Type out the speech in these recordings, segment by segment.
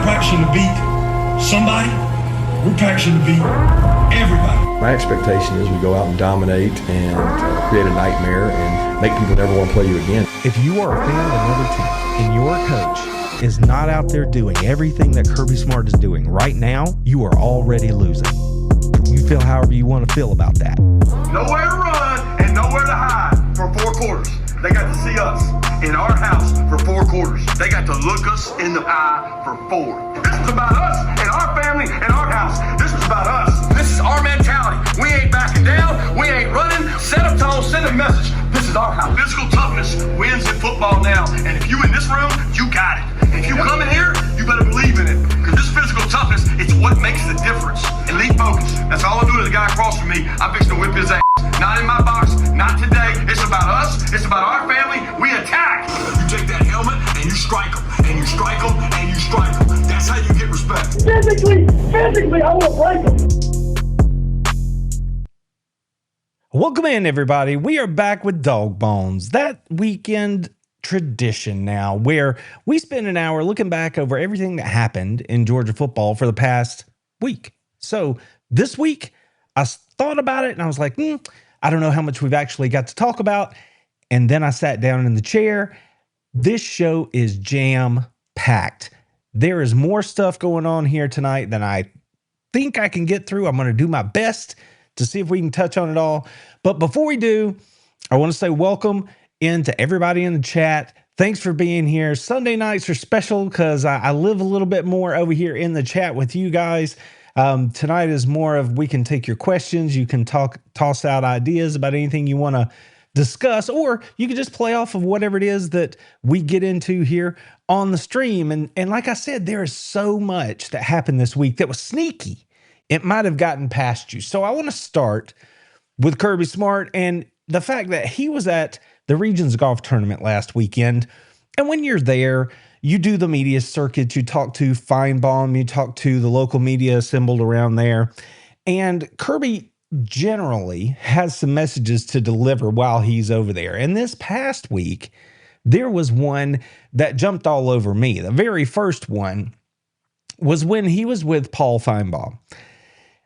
not practicing to beat somebody. We're practicing to beat everybody. My expectation is we go out and dominate and create a nightmare and make people never want to play you again. If you are a fan of another team and your coach is not out there doing everything that Kirby Smart is doing right now, you are already losing. You feel however you want to feel about that. Nowhere to run and nowhere to hide for 4 quarters. They got to see us in our house for 4 quarters. They got to look us in the eye for 4. This is about us and our family and our house. This is about us. This is our mentality. We ain't backing down. We ain't running. Set a tone, send a message. This is our house. Physical toughness wins in football now. And if you in this room, you got it. If you come in here, you better believe in it. Because this physical toughness, it's what makes the difference. Elite focus. That's all I do to the guy across from me. I'm fixing to whip his ass. Not in my box, not today. It's about us. It's about our family. We attack. You take that helmet and you strike them. And you strike them and you strike them. That's how you get respect. Physically, I will break them. Welcome in, everybody. We are back with Dog Bones, that weekend tradition now, where we spend an hour looking back over everything that happened in Georgia football for the past week. So this week, I thought about it and I was like, I don't know how much we've actually got to talk about. And then I sat down in the chair. This show is jam-packed. There is more stuff going on here tonight than I think I can get through. I'm going to do my best to see if we can touch on it all. But before we do, I want to say welcome in to everybody in the chat. Thanks for being here. Sunday nights are special because I live a little bit more over here in the chat with you guys. Tonight is more of we can take your questions. You can toss out ideas about anything you want to discuss, or you can just play off of whatever it is that we get into here on the stream. And like I said, there is so much that happened this week that was sneaky. It might have gotten past you. So I want to start with Kirby Smart and the fact that he was at the Regions Golf Tournament last weekend. And when you're there, you do the media circuit, you talk to Feinbaum, you talk to the local media assembled around there. And Kirby generally has some messages to deliver while he's over there. And this past week, there was one that jumped all over me. The very first one was when he was with Paul Feinbaum.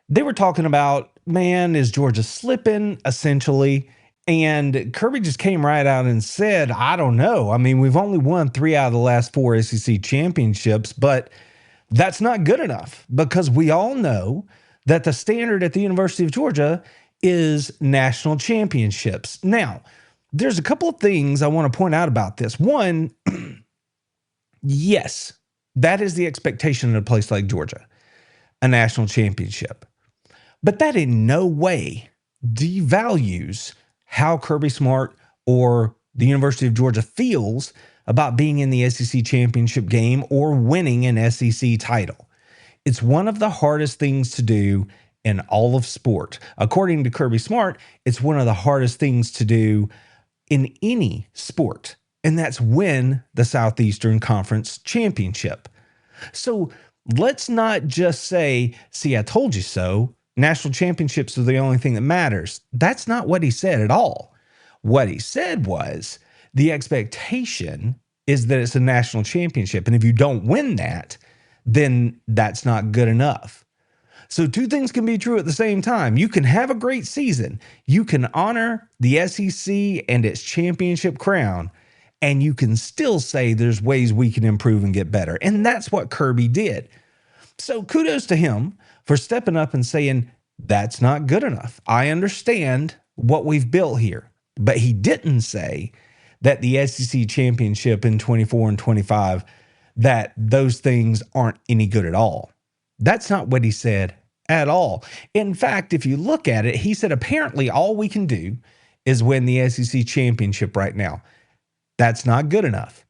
They were talking about, man, is Georgia slipping, essentially? And Kirby just came right out and said, I don't know. I mean, we've only won 3 out of the last 4 SEC championships, but that's not good enough because we all know that the standard at the University of Georgia is national championships. Now, there's a couple of things I want to point out about this. One, yes, that is the expectation in a place like Georgia, a national championship. But that in no way devalues how Kirby Smart or the University of Georgia feels about being in the SEC championship game or winning an SEC title. It's one of the hardest things to do in all of sport. According to Kirby Smart, it's one of the hardest things to do in any sport, and that's win the Southeastern Conference championship. So let's not just say, see, I told you so. National championships are the only thing that matters. That's not what he said at all. What he said was the expectation is that it's a national championship. And if you don't win that, then that's not good enough. So 2 things can be true at the same time. You can have a great season. You can honor the SEC and its championship crown, and you can still say there's ways we can improve and get better. And that's what Kirby did. So kudos to him for stepping up and saying, that's not good enough. I understand what we've built here. But he didn't say that the SEC championship in 24 and 25, that those things aren't any good at all. That's not what he said at all. In fact, if you look at it, he said apparently all we can do is win the SEC championship right now. That's not good enough.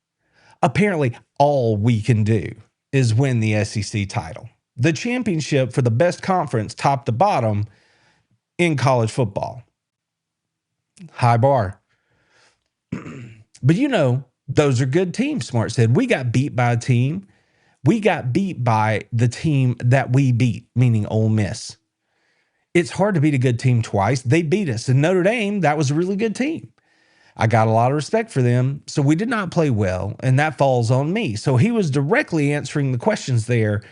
Apparently all we can do is win the SEC title. The championship for the best conference, top to bottom, in college football. High bar. But you know, those are good teams, Smart said. We got beat by a team. We got beat by the team that we beat, meaning Ole Miss. It's hard to beat a good team twice. They beat us. And Notre Dame, that was a really good team. I got a lot of respect for them. So we did not play well, and that falls on me. So he was directly answering the questions there.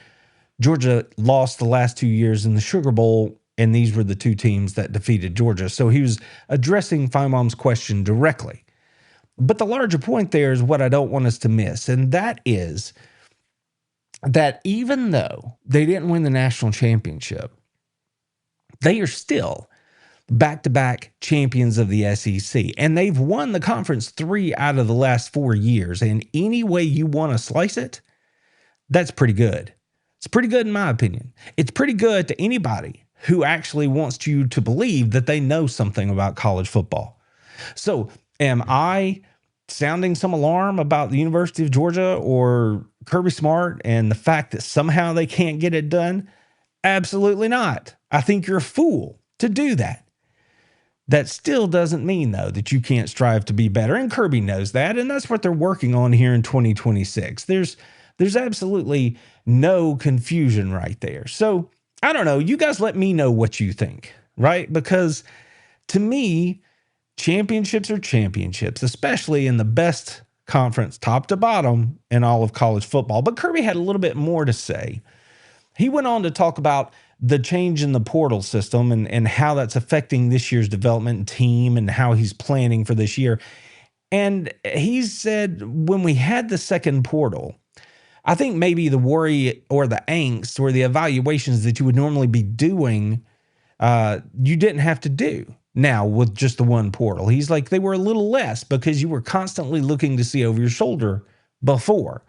Georgia lost the last 2 years in the Sugar Bowl, and these were the two teams that defeated Georgia. So he was addressing Feinbaum's question directly. But the larger point there is what I don't want us to miss, and that is that even though they didn't win the national championship, they are still back-to-back champions of the SEC, and they've won the conference 3 out of the last 4 years. And any way you want to slice it, that's pretty good. It's pretty good in my opinion. It's pretty good to anybody who actually wants you to believe that they know something about college football. So am I sounding some alarm about the University of Georgia or Kirby Smart and the fact that somehow they can't get it done? Absolutely not. I think you're a fool to do that. That still doesn't mean, though, that you can't strive to be better. And Kirby knows that, and that's what they're working on here in 2026. There's absolutely no confusion right there. So I don't know. You guys let me know what you think, right? Because to me, championships are championships, especially in the best conference, top to bottom, in all of college football. But Kirby had a little bit more to say. He went on to talk about the change in the portal system and how that's affecting this year's development and team and how he's planning for this year. And he said when we had the second portal, I think maybe the worry or the angst or the evaluations that you would normally be doing, you didn't have to do now with just the one portal. He's like, they were a little less because you were constantly looking to see over your shoulder before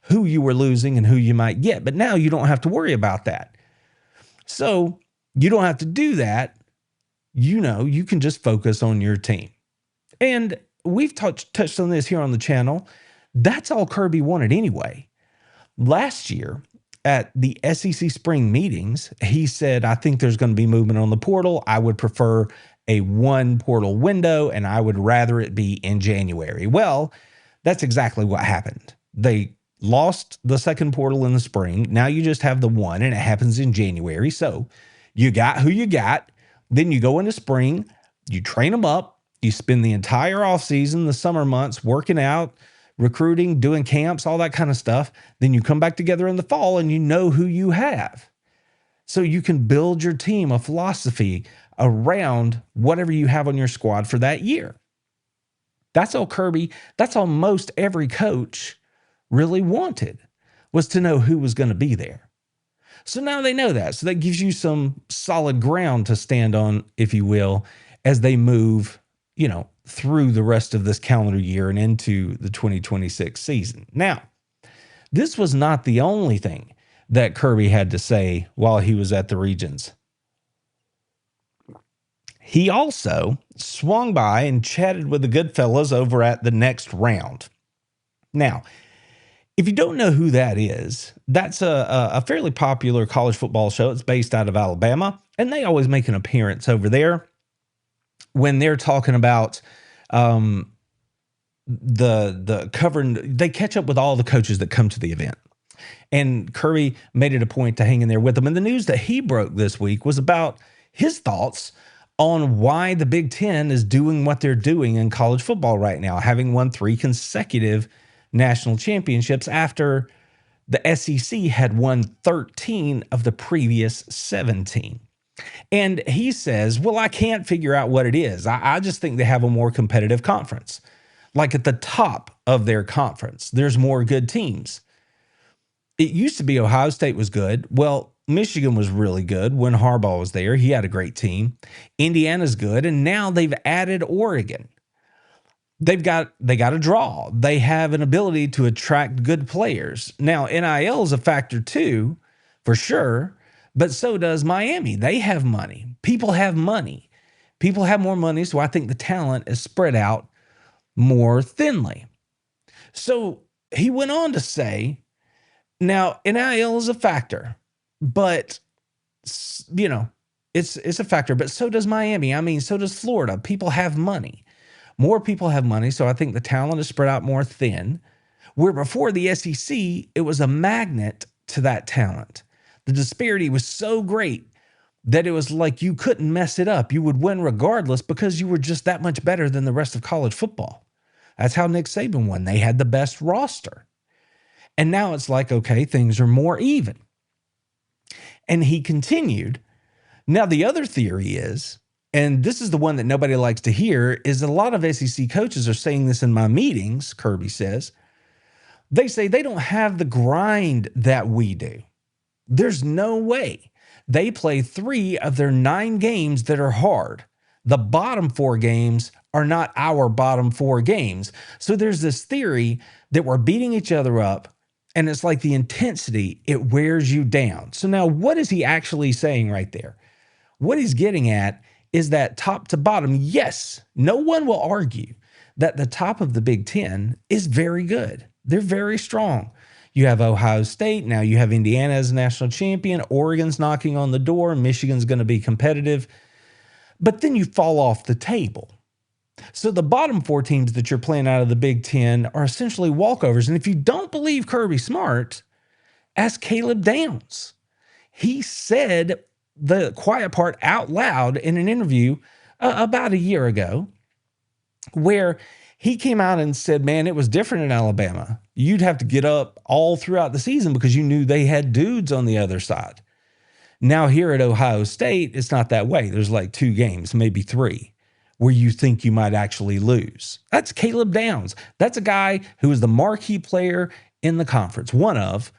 who you were losing and who you might get. But now you don't have to worry about that. So you don't have to do that. You know, you can just focus on your team. And we've touched on this here on the channel. That's all Kirby wanted anyway. Last year at the SEC spring meetings, he said, I think there's going to be movement on the portal. I would prefer a one portal window, and I would rather it be in January. Well, that's exactly what happened. They lost the second portal in the spring. Now you just have the one, and it happens in January. So you got who you got. Then you go into spring, you train them up, you spend the entire offseason, the summer months, working out, recruiting, doing camps, all that kind of stuff. Then you come back together in the fall and you know who you have. So you can build your team, a philosophy around whatever you have on your squad for that year. That's all Kirby, that's all most every coach really wanted, was to know who was going to be there. So now they know that. So that gives you some solid ground to stand on, if you will, as they move, you know, through the rest of this calendar year and into the 2026 season. Now, this was not the only thing that Kirby had to say while he was at the Regions. He also swung by and chatted with the good fellas over at the Next Round. Now, if you don't know who that is, that's a fairly popular college football show. It's based out of Alabama, and they always make an appearance over there when they're talking about the covering. They catch up with all the coaches that come to the event. And Kirby made it a point to hang in there with them. And the news that he broke this week was about his thoughts on why the Big Ten is doing what they're doing in college football right now, having won 3 consecutive national championships after the SEC had won 13 of the previous 17. And he says, well, I can't figure out what it is. I just think they have a more competitive conference. Like at the top of their conference, there's more good teams. It used to be Ohio State was good. Well, Michigan was really good when Harbaugh was there. He had a great team. Indiana's good. And now they've added Oregon. They got a draw. They have an ability to attract good players. Now, NIL is a factor too, for sure, but so does Miami. They have money. People have money. People have more money, so I think the talent is spread out more thinly. So he went on to say, now, NIL is a factor, but, you know, it's a factor, but so does Miami. I mean, so does Florida. People have money. More people have money, so I think the talent is spread out more thin. Where before the SEC, it was a magnet to that talent. The disparity was so great that it was like you couldn't mess it up. You would win regardless because you were just that much better than the rest of college football. That's how Nick Saban won. They had the best roster. And now it's like, okay, things are more even. And he continued. Now, the other theory is, and this is the one that nobody likes to hear, is a lot of SEC coaches are saying this in my meetings, Kirby says. They say they don't have the grind that we do. There's no way. They play 3 of their 9 games that are hard. The bottom 4 games are not our bottom 4 games. So there's this theory that we're beating each other up, and it's like the intensity, it wears you down. So now what is he actually saying right there? What he's getting at is that top to bottom, yes, no one will argue that the top of the Big Ten is very good. They're very strong. You have Ohio State. Now you have Indiana as a national champion. Oregon's knocking on the door. Michigan's going to be competitive. But then you fall off the table. So the bottom 4 teams that you're playing out of the Big Ten are essentially walkovers. And if you don't believe Kirby Smart, ask Caleb Downs. He said the quiet part out loud in an interview about a year ago, where he came out and said, man, it was different in Alabama. You'd have to get up all throughout the season because you knew they had dudes on the other side. Now here at Ohio State, it's not that way. There's like 2 games, maybe 3, where you think you might actually lose. That's Caleb Downs. That's a guy who is the marquee player in the conference, one of,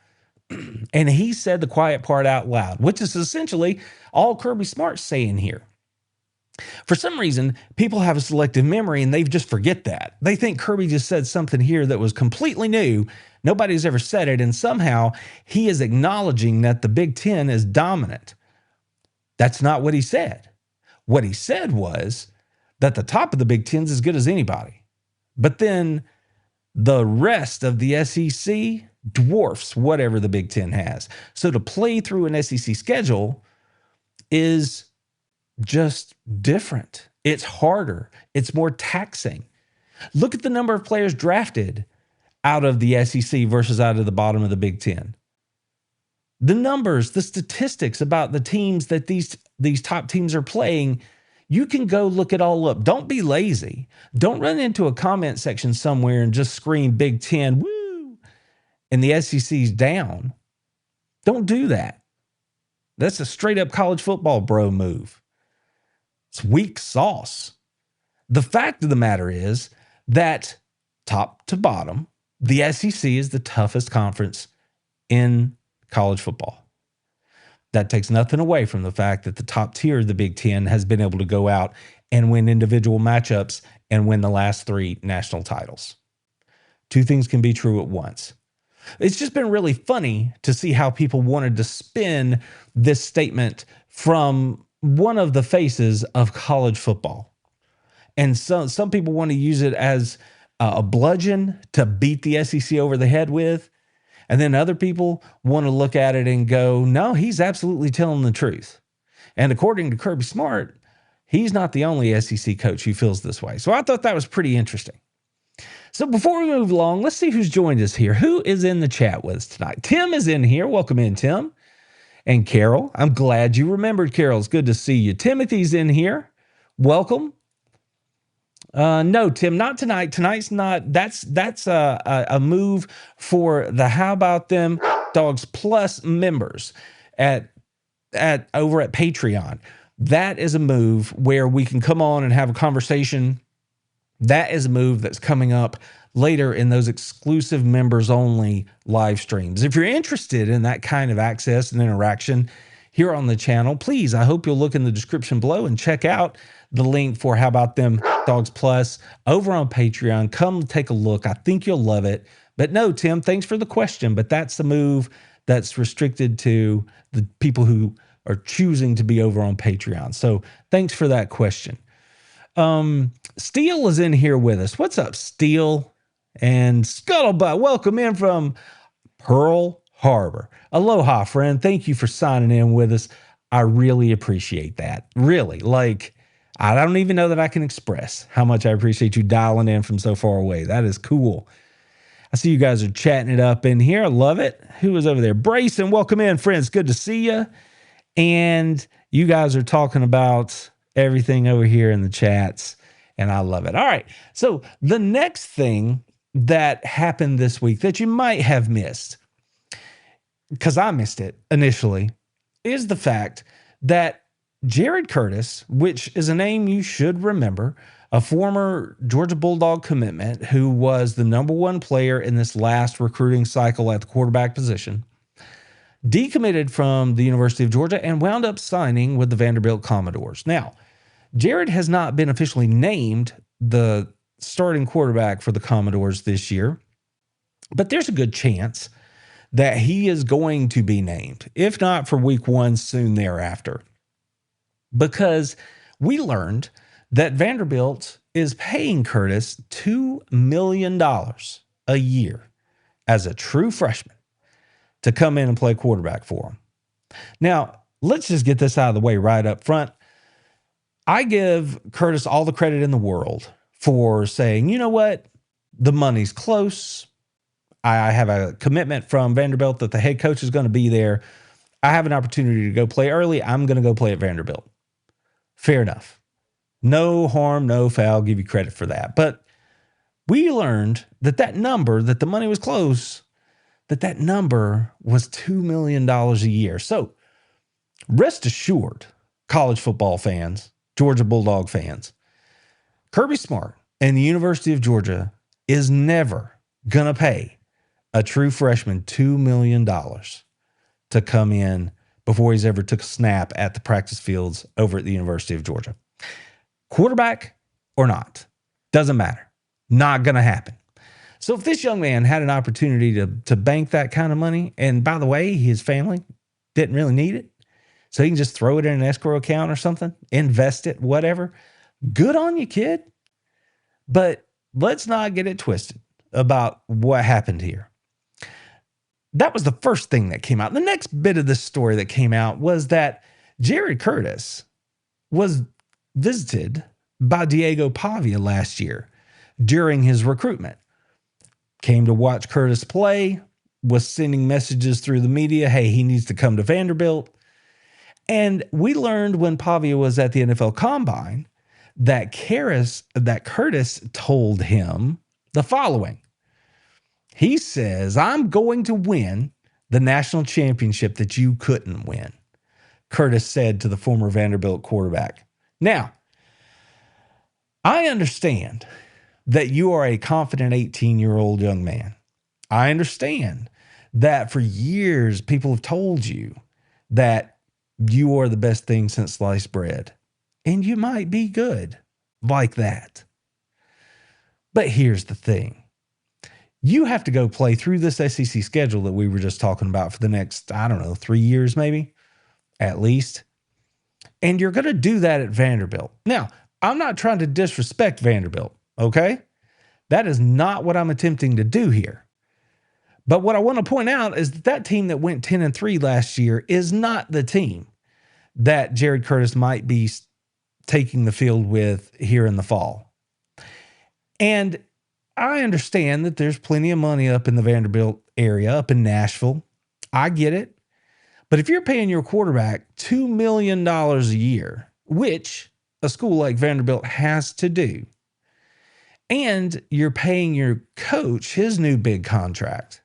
and he said the quiet part out loud, which is essentially all Kirby Smart's saying here. For some reason, people have a selective memory and they just forget that. They think Kirby just said something here that was completely new. Nobody's ever said it. And somehow he is acknowledging that the Big Ten is dominant. That's not what he said. What he said was that the top of the Big Ten is as good as anybody. But then the rest of the SEC dwarfs whatever the Big Ten has. So to play through an SEC schedule is just different. It's harder. It's more taxing. Look at the number of players drafted out of the SEC versus out of the bottom of the Big Ten. The numbers, the statistics about the teams that these top teams are playing, you can go look it all up. Don't be lazy. Don't run into a comment section somewhere and just scream Big Ten, woo, and the SEC's down. Don't do that. That's a straight up college football bro move. It's weak sauce. The fact of the matter is that top to bottom, the SEC is the toughest conference in college football. That takes nothing away from the fact that the top tier of the Big Ten has been able to go out and win individual matchups and win the last 3 national titles. 2 things can be true at once. It's just been really funny to see how people wanted to spin this statement from one of the faces of college football. And so some people want to use it as a bludgeon to beat the SEC over the head with. And then other people want to look at it and go, no, he's absolutely telling the truth. And according to Kirby Smart, he's not the only SEC coach who feels this way. So I thought that was pretty interesting. So before we move along, let's see who's joined us here. Who is in the chat with us tonight? Tim is in here. Welcome in, Tim. And Carol, I'm glad you remembered Carol. It's good to see you. Timothy's in here. Welcome. No, Tim, not tonight. Tonight's not. That's a move for the How About Them Dogs Plus members at over at Patreon. That is a move where we can come on and have a conversation. That is a move that's coming up later in those exclusive members only live streams. If you're interested in that kind of access and interaction here on the channel, please, I hope you'll look in the description below and check out the link for How About Them Dogs Plus over on Patreon. Come take a look. I think you'll love it. But no, Tim, thanks for the question. But that's the move that's restricted to the people who are choosing to be over on Patreon. So thanks for that question. Steele is in here with us. What's up, Steele? And Scuttlebutt, welcome in from Pearl Harbor. Aloha, friend. Thank you for signing in with us. I really appreciate that. Really, like, I don't even know that I can express how much I appreciate you dialing in from so far away. That is cool. I see you guys are chatting it up in here. I love it. Who is over there? Brayson, welcome in, friends. Good to see you. And You guys are talking about everything over here in the chats, and I love it. All right. So the next thing that happened this week that you might have missed, because I missed it initially, is the fact that Jared Curtis, which is a name you should remember, a former Georgia Bulldog commitment who was the #1 player in this last recruiting cycle at the quarterback position, decommitted from the University of Georgia and wound up signing with the Vanderbilt Commodores. Now, Jared has not been officially named the starting quarterback for the Commodores this year, but there's a good chance that he is going to be named, if not for week 1, soon thereafter. Because we learned that Vanderbilt is paying Curtis $2 million a year as a true freshman to come in and play quarterback for him. Now, let's just get this out of the way right up front. I give Curtis all the credit in the world for saying, you know what, the money's close. I have a commitment from Vanderbilt that the head coach is going to be there. I have an opportunity to go play early. I'm going to go play at Vanderbilt. Fair enough. No harm, no foul. Give you credit for that. But we learned that number, that the money was close, that number was $2 million a year. So rest assured, college football fans, Georgia Bulldog fans, Kirby Smart and the University of Georgia is never going to pay a true freshman $2 million to come in before he's ever took a snap at the practice fields over at the University of Georgia. Quarterback or not, doesn't matter. Not going to happen. So if this young man had an opportunity to bank that kind of money, and by the way, his family didn't really need it, so he can just throw it in an escrow account or something, invest it, whatever, good on you, kid. But let's not get it twisted about what happened here. That was the first thing that came out. The next bit of this story that came out was that Jared Curtis was visited by Diego Pavia last year during his recruitment. Came to watch Curtis play, was sending messages through the media, hey, he needs to come to Vanderbilt. And we learned when Pavia was at the NFL Combine that Curtis told him the following. He says, I'm going to win the national championship that you couldn't win, Curtis said to the former Vanderbilt quarterback. Now, I understand that you are a confident 18-year-old young man. I understand that for years people have told you that you are the best thing since sliced bread. And you might be good like that. But here's the thing. You have to go play through this SEC schedule that we were just talking about for the next, 3 years maybe, at least. And you're going to do that at Vanderbilt. Now, I'm not trying to disrespect Vanderbilt, okay? That is not what I'm attempting to do here. But what I want to point out is that team that went 10-3 last year is not the team that Jared Curtis might be taking the field with here in the fall. And I understand that there's plenty of money up in the Vanderbilt area, up in Nashville. I get it. But if you're paying your quarterback $2 million a year, which a school like Vanderbilt has to do, and you're paying your coach his new big contract,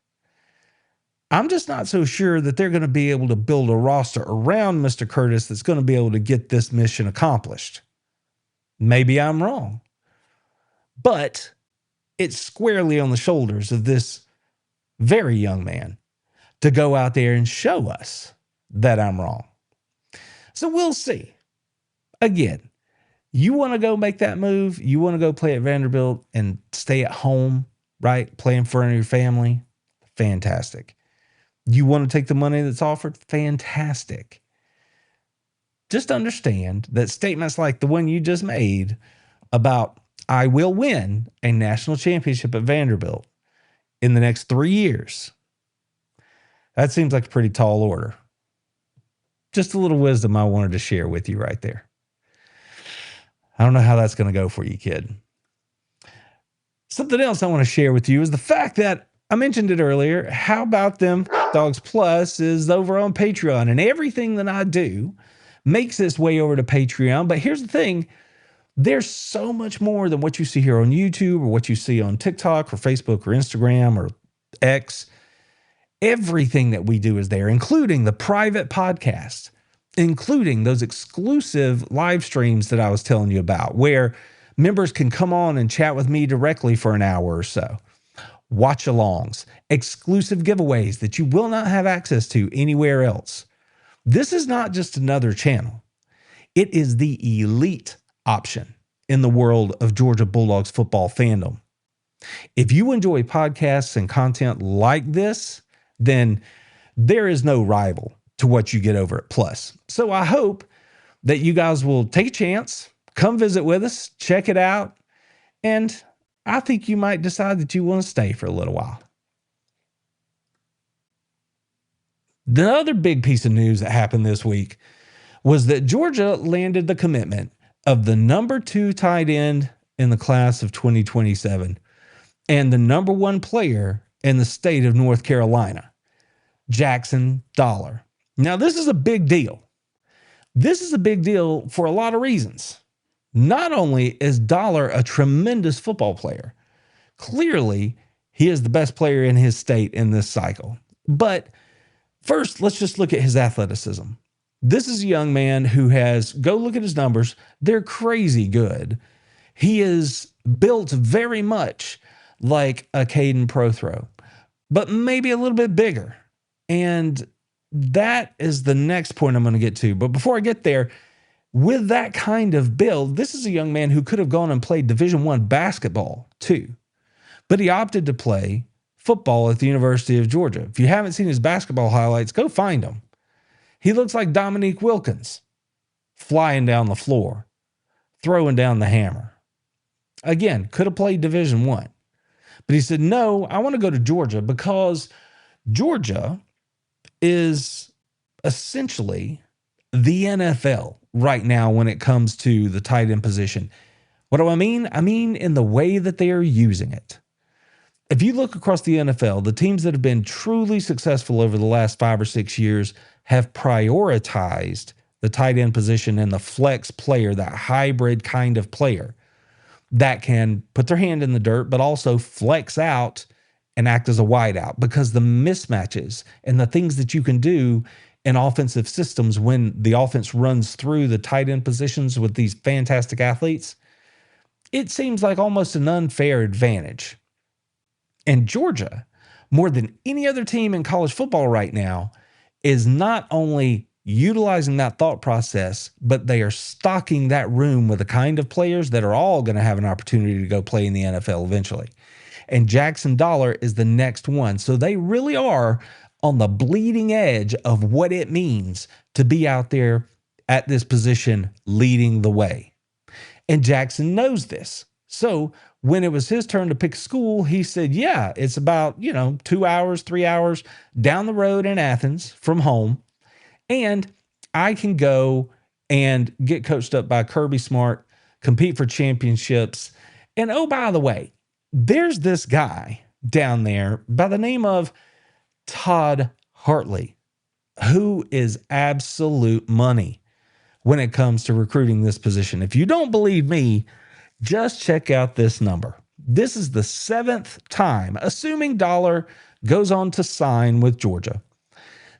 I'm just not so sure that they're going to be able to build a roster around Mr. Curtis that's going to be able to get this mission accomplished. Maybe I'm wrong. But it's squarely on the shoulders of this very young man to go out there and show us that I'm wrong. So we'll see. Again, you want to go make that move? You want to go play at Vanderbilt and stay at home, right? Play in front of your family? Fantastic. You want to take the money that's offered? Fantastic. Just understand that statements like the one you just made about I will win a national championship at Vanderbilt in the next 3 years, that seems like a pretty tall order. Just a little wisdom I wanted to share with you right there. I don't know how that's going to go for you, kid. Something else I want to share with you is the fact that I mentioned it earlier. How about them Dogs Plus is over on Patreon, and everything that I do makes its way over to Patreon. But here's the thing. There's so much more than what you see here on YouTube or what you see on TikTok or Facebook or Instagram or X. Everything that we do is there, including the private podcast, including those exclusive live streams that I was telling you about, where members can come on and chat with me directly for an hour or so. Watch alongs, exclusive giveaways that you will not have access to anywhere else. This is not just another channel. It is the elite option in the world of Georgia Bulldogs football fandom. If you enjoy podcasts and content like this, then there is no rival to what you get over at Plus. So I hope that you guys will take a chance, come visit with us, check it out, and I think you might decide that you want to stay for a little while. The other big piece of news that happened this week was that Georgia landed the commitment of the number 2 tight end in the class of 2027 and the number 1 player in the state of North Carolina, Jackson Dollar. Now, this is a big deal. This is a big deal for a lot of reasons. Not only is Dollar a tremendous football player, clearly he is the best player in his state in this cycle. But first, let's just look at his athleticism. This is a young man who go look at his numbers. They're crazy good. He is built very much like a Caden Prothrow, but maybe a little bit bigger. And that is the next point I'm going to get to. But before I get there, with that kind of build, this is a young man who could have gone and played Division I basketball too. But he opted to play football at the University of Georgia. If you haven't seen his basketball highlights, go find them. He looks like Dominique Wilkins flying down the floor, throwing down the hammer. Again, could have played Division I. But he said, no, I want to go to Georgia because Georgia is essentially the NFL right now when it comes to the tight end position. What do I mean? I mean in the way that they are using it. If you look across the NFL, the teams that have been truly successful over the last 5 or 6 years have prioritized the tight end position and the flex player, that hybrid kind of player that can put their hand in the dirt, but also flex out and act as a wideout, because the mismatches and the things that you can do in offensive systems when the offense runs through the tight end positions with these fantastic athletes, it seems like almost an unfair advantage. And Georgia, more than any other team in college football right now, is not only utilizing that thought process, but they are stocking that room with the kind of players that are all going to have an opportunity to go play in the NFL eventually. And Jackson Dollar is the next one. So they really are on the bleeding edge of what it means to be out there at this position leading the way. And Jackson knows this. So when it was his turn to pick a school, he said, yeah, it's about, 2 hours, 3 hours down the road in Athens from home. And I can go and get coached up by Kirby Smart, compete for championships. And oh, by the way, there's this guy down there by the name of Todd Hartley, who is absolute money when it comes to recruiting this position. If you don't believe me, just check out this number. This is the 7th time, assuming Dollar goes on to sign with Georgia.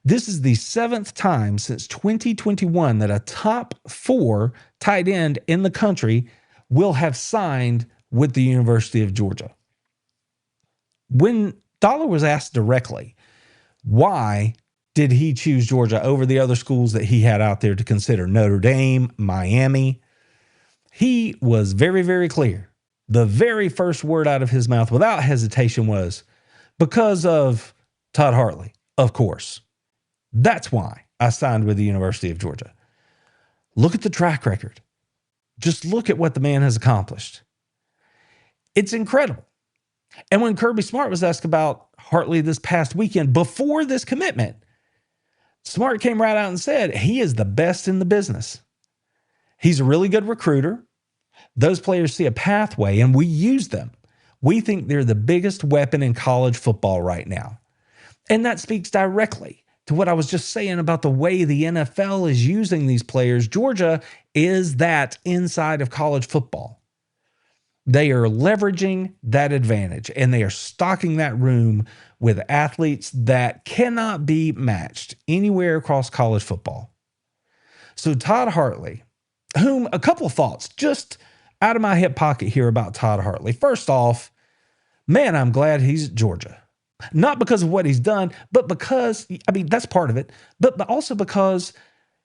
This is the 7th time since 2021 that a top 4 tight end in the country will have signed with the University of Georgia. When Dollar was asked directly, why did he choose Georgia over the other schools that he had out there to consider, Notre Dame, Miami, he was very, very clear. The very first word out of his mouth without hesitation was, because of Todd Hartley, of course. That's why I signed with the University of Georgia. Look at the track record. Just look at what the man has accomplished. It's incredible. And when Kirby Smart was asked about Hartley this past weekend, before this commitment, Smart came right out and said he is the best in the business. He's a really good recruiter. Those players see a pathway, and we use them. We think they're the biggest weapon in college football right now. And that speaks directly to what I was just saying about the way the NFL is using these players, Georgia is that inside of college football. They are leveraging that advantage, and they are stocking that room with athletes that cannot be matched anywhere across college football. So Todd Hartley, whom a couple of thoughts just out of my hip pocket here about Todd Hartley. First off, man, I'm glad he's at Georgia. Not because of what he's done, but because, I mean, that's part of it, but also because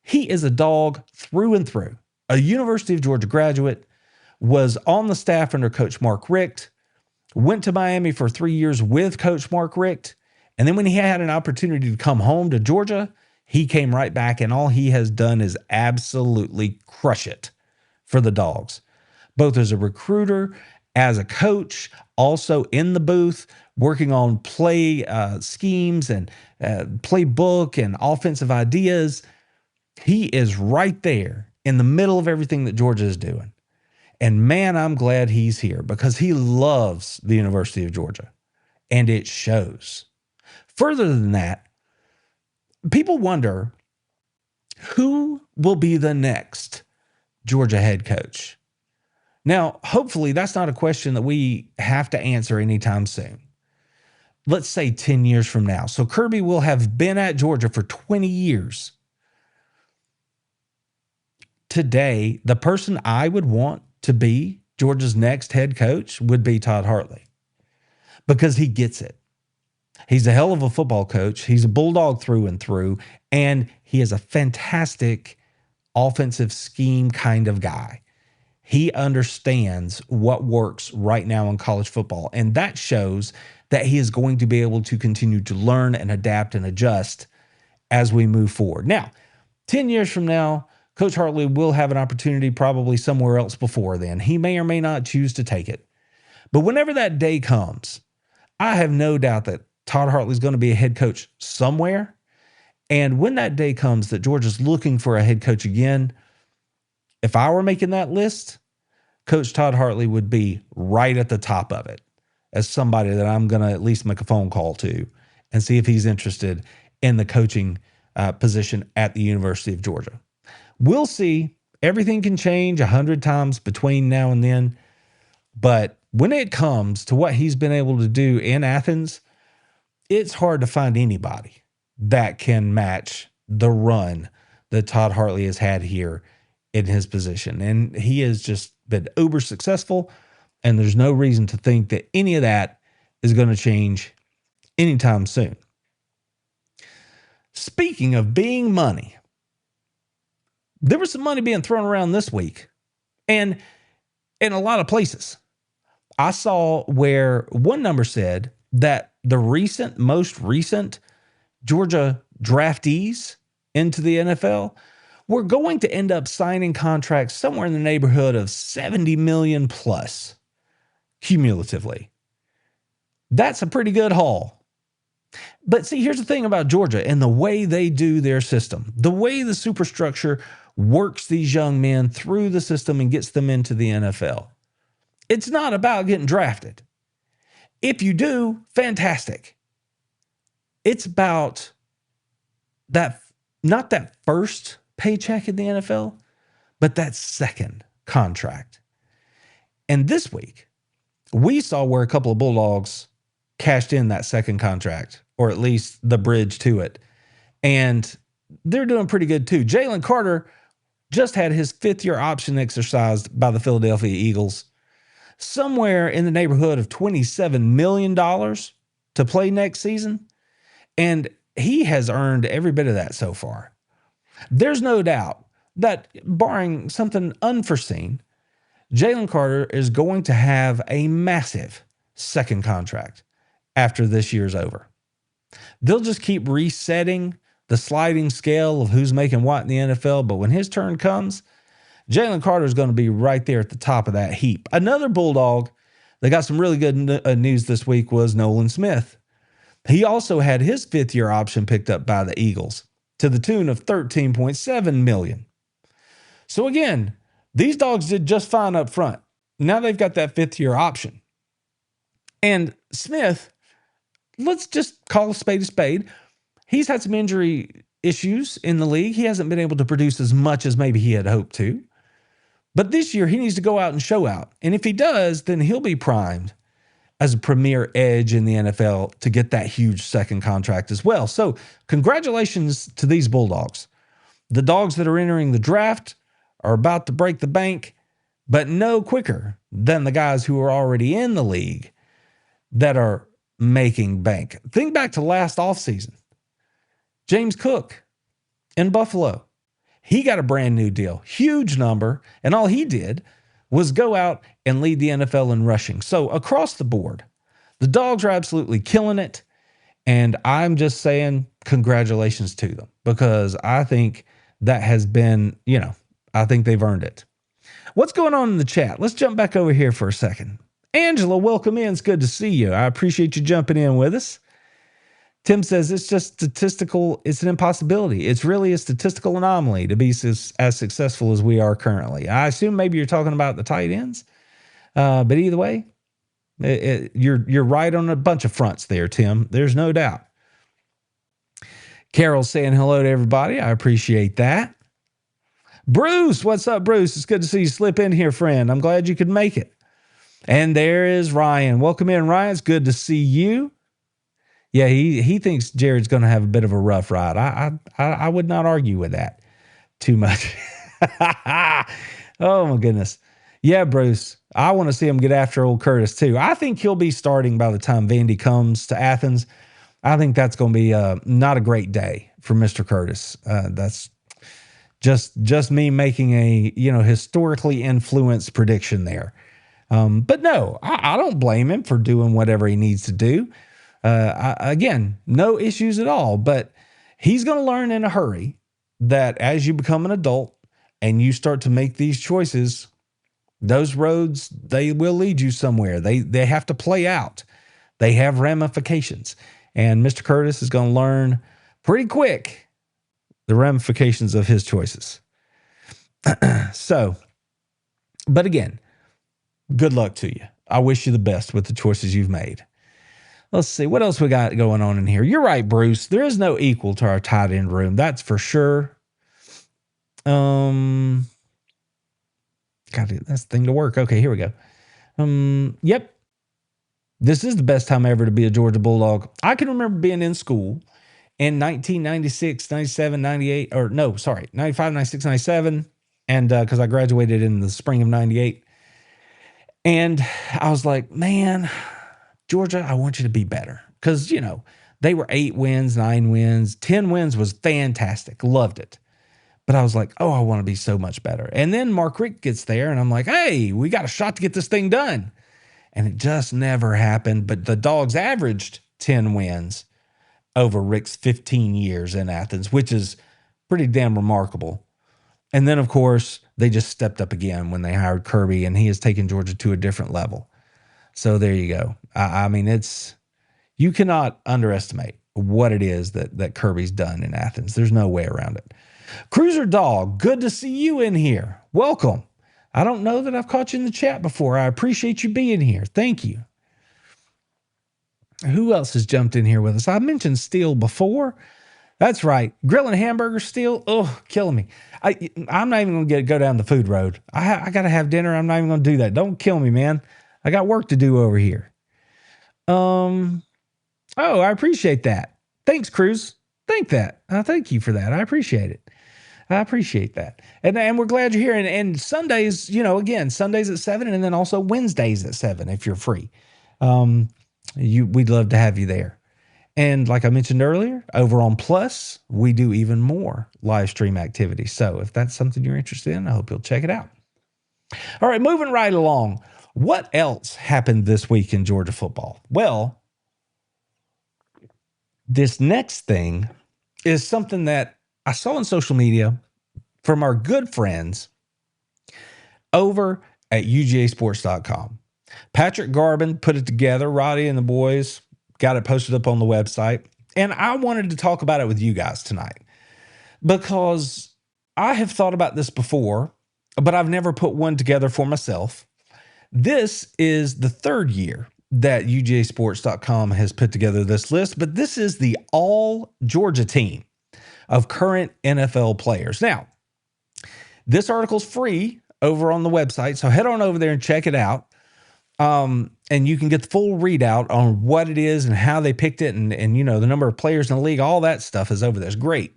he is a dog through and through. A University of Georgia graduate, was on the staff under Coach Mark Richt, went to Miami for 3 years with Coach Mark Richt, and then when he had an opportunity to come home to Georgia, he came right back, and all he has done is absolutely crush it for the Dogs, both as a recruiter, as a coach, also in the booth, working on play schemes and playbook and offensive ideas. He is right there in the middle of everything that Georgia is doing. And man, I'm glad he's here because he loves the University of Georgia, and it shows. Further than that, people wonder who will be the next Georgia head coach. Now, hopefully that's not a question that we have to answer anytime soon. Let's say 10 years from now. So Kirby will have been at Georgia for 20 years. Today, the person I would want to be Georgia's next head coach would be Todd Hartley, because he gets it. He's a hell of a football coach. He's a Bulldog through and through, and he is a fantastic offensive scheme kind of guy. He understands what works right now in college football, and that shows that he is going to be able to continue to learn and adapt and adjust as we move forward. Now, 10 years from now, Coach Hartley will have an opportunity probably somewhere else before then. He may or may not choose to take it. But whenever that day comes, I have no doubt that Todd Hartley is going to be a head coach somewhere. And when that day comes that Georgia's looking for a head coach again, if I were making that list, Coach Todd Hartley would be right at the top of it as somebody that I'm going to at least make a phone call to and see if he's interested in the coaching position at the University of Georgia. We'll see. Everything can change 100 times between now and then. But when it comes to what he's been able to do in Athens, it's hard to find anybody that can match the run that Todd Hartley has had here in his position. And he has just been uber successful, and there's no reason to think that any of that is going to change anytime soon. Speaking of being money, there was some money being thrown around this week, and in a lot of places. I saw where one number said that the most recent Georgia draftees into the NFL were going to end up signing contracts somewhere in the neighborhood of $70 million plus cumulatively. That's a pretty good haul. But see, here's the thing about Georgia and the way they do their system, the way the superstructure works these young men through the system and gets them into the NFL. It's not about getting drafted. If you do, fantastic. It's about that, not that first paycheck in the NFL, but that second contract. And this week, we saw where a couple of Bulldogs cashed in that second contract, or at least the bridge to it. And they're doing pretty good too. Jalen Carter just had his fifth-year option exercised by the Philadelphia Eagles, somewhere in the neighborhood of $27 million to play next season. And he has earned every bit of that so far. There's no doubt that, barring something unforeseen, Jalen Carter is going to have a massive second contract after this year's over. They'll just keep resetting the sliding scale of who's making what in the NFL, but when his turn comes, Jalen Carter is going to be right there at the top of that heap. Another Bulldog that got some really good news this week was Nolan Smith. He also had his fifth-year option picked up by the Eagles to the tune of $13.7 million. So again, these dogs did just fine up front. Now they've got that fifth-year option. And Smith, let's just call a spade, he's had some injury issues in the league. He hasn't been able to produce as much as maybe he had hoped to. But this year, he needs to go out and show out. And if he does, then he'll be primed as a premier edge in the NFL to get that huge second contract as well. So congratulations to these Bulldogs. The dogs that are entering the draft are about to break the bank, but no quicker than the guys who are already in the league that are making bank. Think back to last offseason. James Cook in Buffalo. He got a brand new deal, huge number, and all he did was go out and lead the NFL in rushing. So across the board, the dogs are absolutely killing it, and I'm just saying congratulations to them because I think that has been, I think they've earned it. What's going on in the chat? Let's jump back over here for a second. Angela, welcome in. It's good to see you. I appreciate you jumping in with us. Tim says it's just statistical. It's an impossibility. It's really a statistical anomaly to be as successful as we are currently. I assume maybe you're talking about the tight ends, but either way, you're right on a bunch of fronts there, Tim. There's no doubt. Carol's saying hello to everybody. I appreciate that. Bruce, what's up, Bruce? It's good to see you slip in here, friend. I'm glad you could make it. And there is Ryan. Welcome in, Ryan. It's good to see you. Yeah, he thinks Jared's going to have a bit of a rough ride. I would not argue with that too much. Oh, my goodness. Yeah, Bruce, I want to see him get after old Curtis, too. I think he'll be starting by the time Vandy comes to Athens. I think that's going to be not a great day for Mr. Curtis. That's just me making a historically influenced prediction there. But no, I don't blame him for doing whatever he needs to do. Again, no issues at all, but he's going to learn in a hurry that as you become an adult and you start to make these choices, those roads, they will lead you somewhere. They have to play out. They have ramifications. And Mr. Curtis is going to learn pretty quick the ramifications of his choices. So, but again, good luck to you. I wish you the best with the choices you've made. Let's see. What else we got going on in here? You're right, Bruce. There is no equal to our tight end room. That's for sure. Got it. That's the thing to work. Okay, here we go. Yep. This is the best time ever to be a Georgia Bulldog. I can remember being in school in 1996, 97, 98, 95, 96, 97. And because I graduated in the spring of 98. And I was like, man, Georgia, I want you to be better. Because, they were 8 wins, 9 wins, 10 wins was fantastic. Loved it. But I was like, oh, I want to be so much better. And then Mark Richt gets there and I'm like, hey, we got a shot to get this thing done. And it just never happened. But the Dogs averaged 10 wins over Richt's 15 years in Athens, which is pretty damn remarkable. And then, of course, they just stepped up again when they hired Kirby, and he has taken Georgia to a different level. So there you go. I mean, you cannot underestimate what it is that Kirby's done in Athens. There's no way around it. Cruiser Dog, good to see you in here. Welcome. I don't know that I've caught you in the chat before. I appreciate you being here. Thank you. Who else has jumped in here with us? I mentioned Steele before. That's right. Grilling hamburgers, Steele. Oh, killing me. I'm not even going to go down the food road. I got to have dinner. I'm not even going to do that. Don't kill me, man. I got work to do over here. Oh, I appreciate that. Thanks, Cruz. Thank you for that. I appreciate it. I appreciate that. And we're glad you're here. And Sundays, again, Sundays at 7 and then also Wednesdays at 7 if you're free. We'd love to have you there. And like I mentioned earlier, over on Plus, we do even more live stream activities. So if that's something you're interested in, I hope you'll check it out. All right, moving right along. What else happened this week in Georgia football? Well, this next thing is something that I saw on social media from our good friends over at UGAsports.com. Patrick Garvin put it together. Roddy and the boys got it posted up on the website. And I wanted to talk about it with you guys tonight because I have thought about this before, but I've never put one together for myself. This is the third year that UGAsports.com has put together this list, but this is the all Georgia team of current NFL players. Now, this article's free over on the website, so head on over there and check it out. And you can get the full readout on what it is and how they picked it, and you know, the number of players in the league, all that stuff is over there. It's great.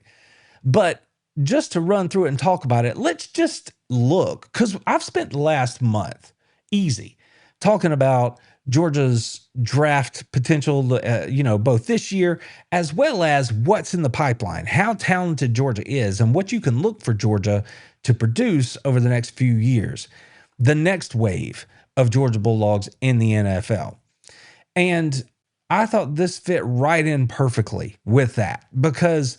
But just to run through it and talk about it, let's just look, because I've spent the last month easy talking about Georgia's draft potential, both this year as well as what's in the pipeline, how talented Georgia is, and what you can look for Georgia to produce over the next few years, the next wave of Georgia Bulldogs in the NFL. And I thought this fit right in perfectly with that, because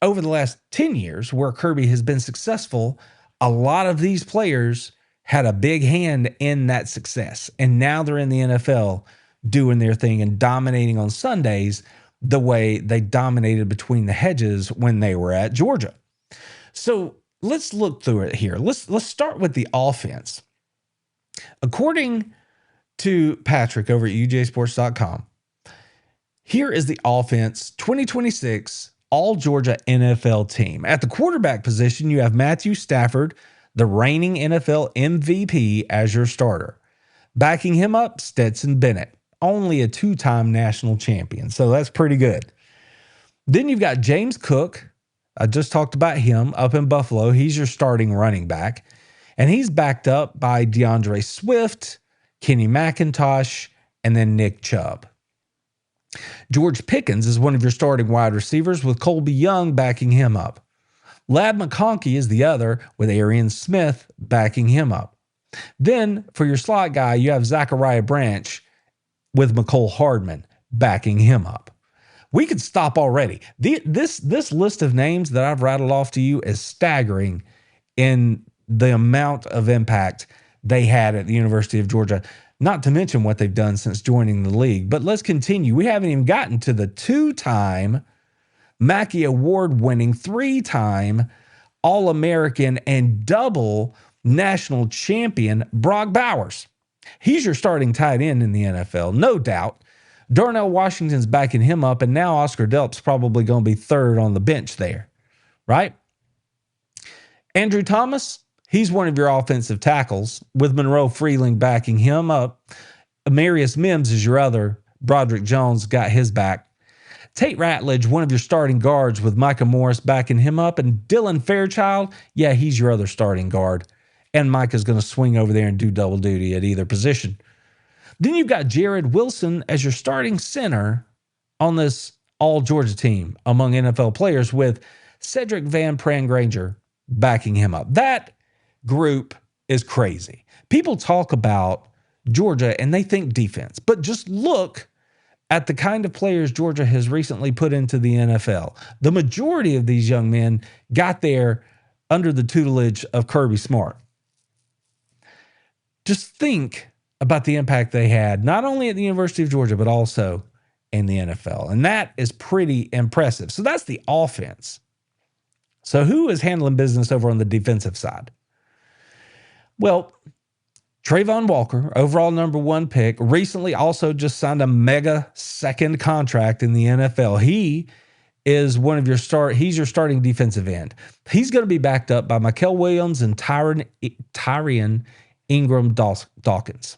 over the last 10 years where Kirby has been successful, a lot of these players had a big hand in that success. And now they're in the NFL doing their thing and dominating on Sundays the way they dominated between the hedges when they were at Georgia. So let's look through it here. Let's start with the offense. According to Patrick over at UGAsports.com, here is the offense 2026 all Georgia NFL team. At the quarterback position, you have Matthew Stafford, the reigning NFL MVP, as your starter. Backing him up, Stetson Bennett, only a two-time national champion. So that's pretty good. Then you've got James Cook. I just talked about him up in Buffalo. He's your starting running back. And he's backed up by DeAndre Swift, Kenny McIntosh, and then Nick Chubb. George Pickens is one of your starting wide receivers with Colby Young backing him up. Lad McConkey is the other with Arian Smith backing him up. Then for your slot guy, you have Zachariah Branch with McCole Hardman backing him up. We could stop already. This list of names that I've rattled off to you is staggering in the amount of impact they had at the University of Georgia, not to mention what they've done since joining the league. But let's continue. We haven't even gotten to the two-time Mackey Award-winning, three-time All-American and double national champion Brock Bowers. He's your starting tight end in the NFL, no doubt. Darnell Washington's backing him up, and now Oscar Delp's probably going to be third on the bench there, right? Andrew Thomas, he's one of your offensive tackles with Monroe Freeling backing him up. Amarius Mims is your other. Broderick Jones got his back. Tate Ratledge, one of your starting guards with Micah Morris backing him up. And Dylan Fairchild, yeah, he's your other starting guard. And Micah's going to swing over there and do double duty at either position. Then you've got Jared Wilson as your starting center on this all-Georgia team among NFL players with Cedric Van Pran-Granger backing him up. That group is crazy. People talk about Georgia and they think defense, but just look at the kind of players Georgia has recently put into the NFL. The majority of these young men got there under the tutelage of Kirby Smart. Just think about the impact they had, not only at the University of Georgia, but also in the NFL. And that is pretty impressive. So that's the offense. So who is handling business over on the defensive side? Well, Trayvon Walker, overall number one pick, recently also just signed a mega second contract in the NFL. He is one of your he's your starting defensive end. He's going to be backed up by Mykel Williams and Tyrion Ingram Dawkins.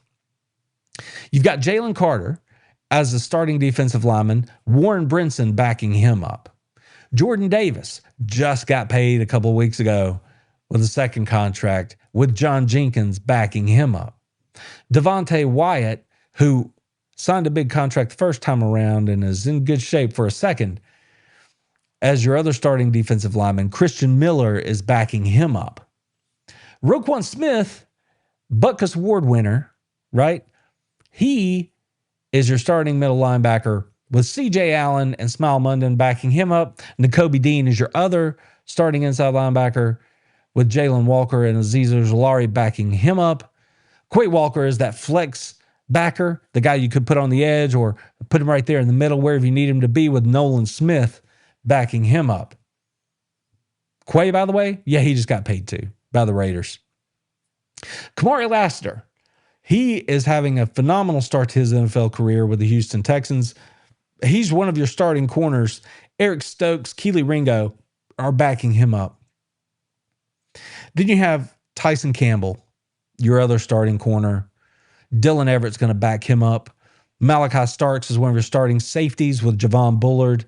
You've got Jalen Carter as the starting defensive lineman, Warren Brinson backing him up. Jordan Davis just got paid a couple of weeks ago with a second contract with John Jenkins backing him up. Devontae Wyatt, who signed a big contract the first time around and is in good shape for a second, as your other starting defensive lineman. Christian Miller is backing him up. Roquan Smith, Butkus Award winner, right? He is your starting middle linebacker with C.J. Allen and Smile Munden backing him up. Nakobe Dean is your other starting inside linebacker with Jalen Walker and Azeez Ojulari backing him up. Quay Walker is that flex backer, the guy you could put on the edge or put him right there in the middle wherever you need him to be, with Nolan Smith backing him up. Quay, by the way, yeah, he just got paid too by the Raiders. Kamari Lassiter, He is having a phenomenal start to his NFL career with the Houston Texans. He's one of your starting corners. Eric Stokes, Keely Ringo are backing him up. Then you have Tyson Campbell, your other starting corner. Dylan Everett's going to back him up. Malachi Starks is one of your starting safeties with Javon Bullard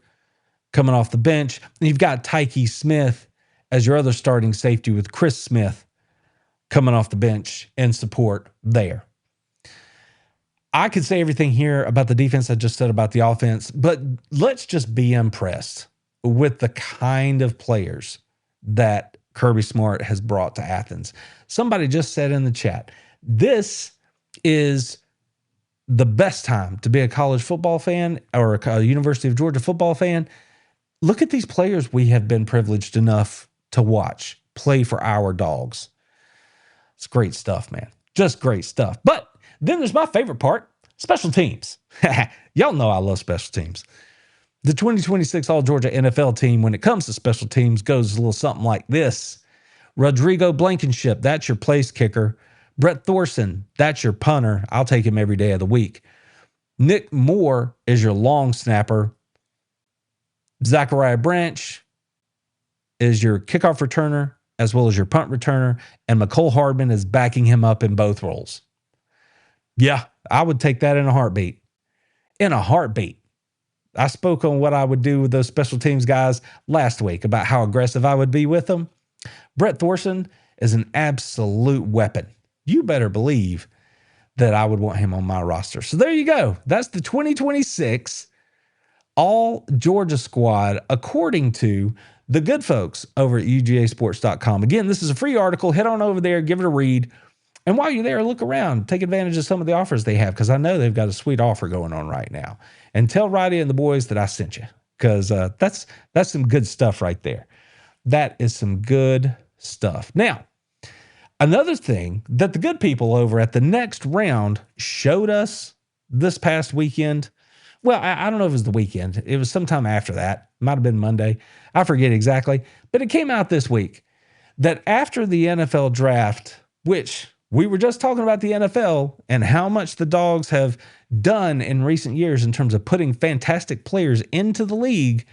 coming off the bench. And you've got Tyke Smith as your other starting safety with Chris Smith coming off the bench in support there. I could say everything here about the defense I just said about the offense, but let's just be impressed with the kind of players that Kirby Smart has brought to Athens. Somebody just said in the chat, this is the best time to be a college football fan or a University of Georgia football fan. Look at these players we have been privileged enough to watch play for our dogs. It's great stuff, man. Just great stuff. But then there's my favorite part, special teams. Y'all know I love special teams. The 2026 All-Georgia NFL team, when it comes to special teams, goes a little something like this. Rodrigo Blankenship, that's your place kicker. Brett Thorson, that's your punter. I'll take him every day of the week. Nick Moore is your long snapper. Zachariah Branch is your kickoff returner as well as your punt returner. And McCole Hardman is backing him up in both roles. Yeah, I would take that in a heartbeat. In a heartbeat. I spoke on what I would do with those special teams guys last week about how aggressive I would be with them. Brett Thorson is an absolute weapon. You better believe that I would want him on my roster. So there you go. That's the 2026 All-Georgia squad, according to the good folks over at UGAsports.com. Again, this is a free article. Head on over there, give it a read. And while you're there, look around. Take advantage of some of the offers they have, because I know they've got a sweet offer going on right now. And tell Roddy and the boys that I sent you, because that's some good stuff right there. That is some good stuff. Now, another thing that the good people over at the Next Round showed us this past weekend. Well, I don't know if it was the weekend. It was sometime after that. Might have been Monday. I forget exactly. But it came out this week that after the NFL draft, which we were just talking about the NFL and how much the Dogs have done in recent years in terms of putting fantastic players into the league.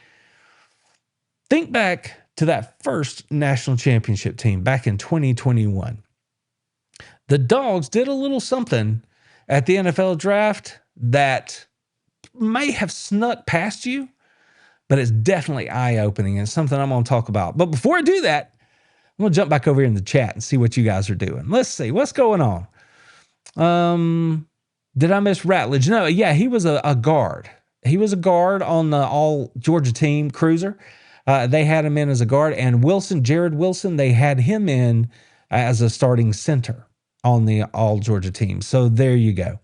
Think back to that first national championship team back in 2021. The Dogs did a little something at the NFL draft that may have snuck past you, but it's definitely eye-opening and something I'm going to talk about. But before I do that, I'm going to jump back over here in the chat and see what you guys are doing. Let's see. What's going on? Did I miss Ratledge? No, yeah, he was a guard. He was a guard on the All-Georgia team, Cruiser. They had him in as a guard. And Wilson, Jared Wilson, they had him in as a starting center on the All-Georgia team. So there you go.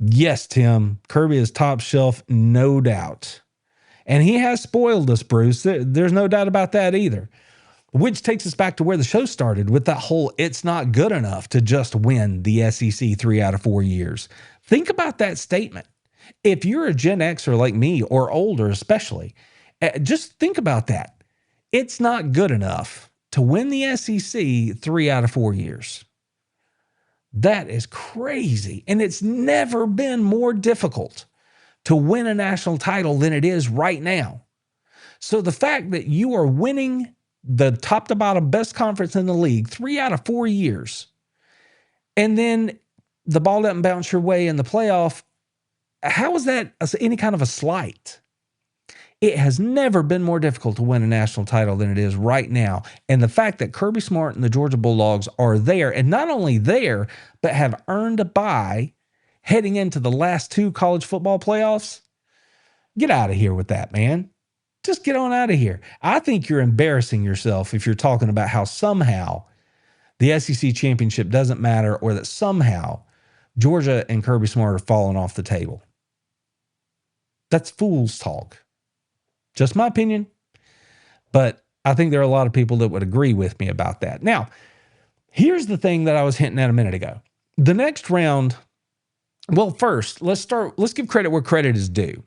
Yes, Tim, Kirby is top shelf, no doubt. And he has spoiled us, Bruce. There's no doubt about that either. Which takes us back to where the show started with that whole it's not good enough to just win the SEC 3 out of 4 years. Think about that statement. If you're a Gen Xer like me or older especially, just think about that. It's not good enough to win the SEC 3 out of 4 years. That is crazy. And it's never been more difficult to win a national title than it is right now. So the fact that you are winning the top to bottom best conference in the league 3 out of 4 years, and then the ball doesn't bounce your way in the playoff, how is that any kind of a slight? It has never been more difficult to win a national title than it is right now. And the fact that Kirby Smart and the Georgia Bulldogs are there, and not only there, but have earned a bye heading into the last 2 college football playoffs, get out of here with that, man. Just get on out of here. I think you're embarrassing yourself if you're talking about how somehow the SEC championship doesn't matter, or that somehow Georgia and Kirby Smart are falling off the table. That's fool's talk. Just my opinion. But I think there are a lot of people that would agree with me about that. Now, here's the thing that I was hinting at a minute ago. The next round, well, first, let's give credit where credit is due.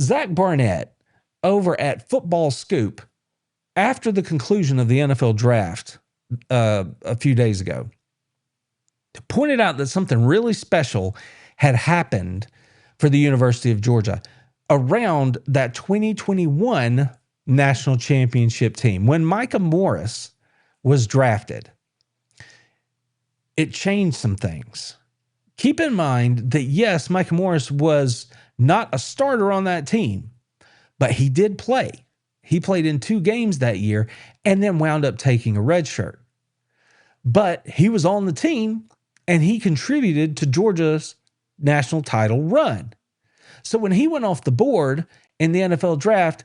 Zach Barnett over at Football Scoop, after the conclusion of the NFL draft a few days ago, pointed out that something really special had happened for the University of Georgia around that 2021 national championship team. When Micah Morris was drafted, it changed some things. Keep in mind that, yes, Micah Morris was not a starter on that team, but he did play. He played in 2 games that year and then wound up taking a red shirt. But he was on the team and he contributed to Georgia's national title run. So when he went off the board in the NFL draft,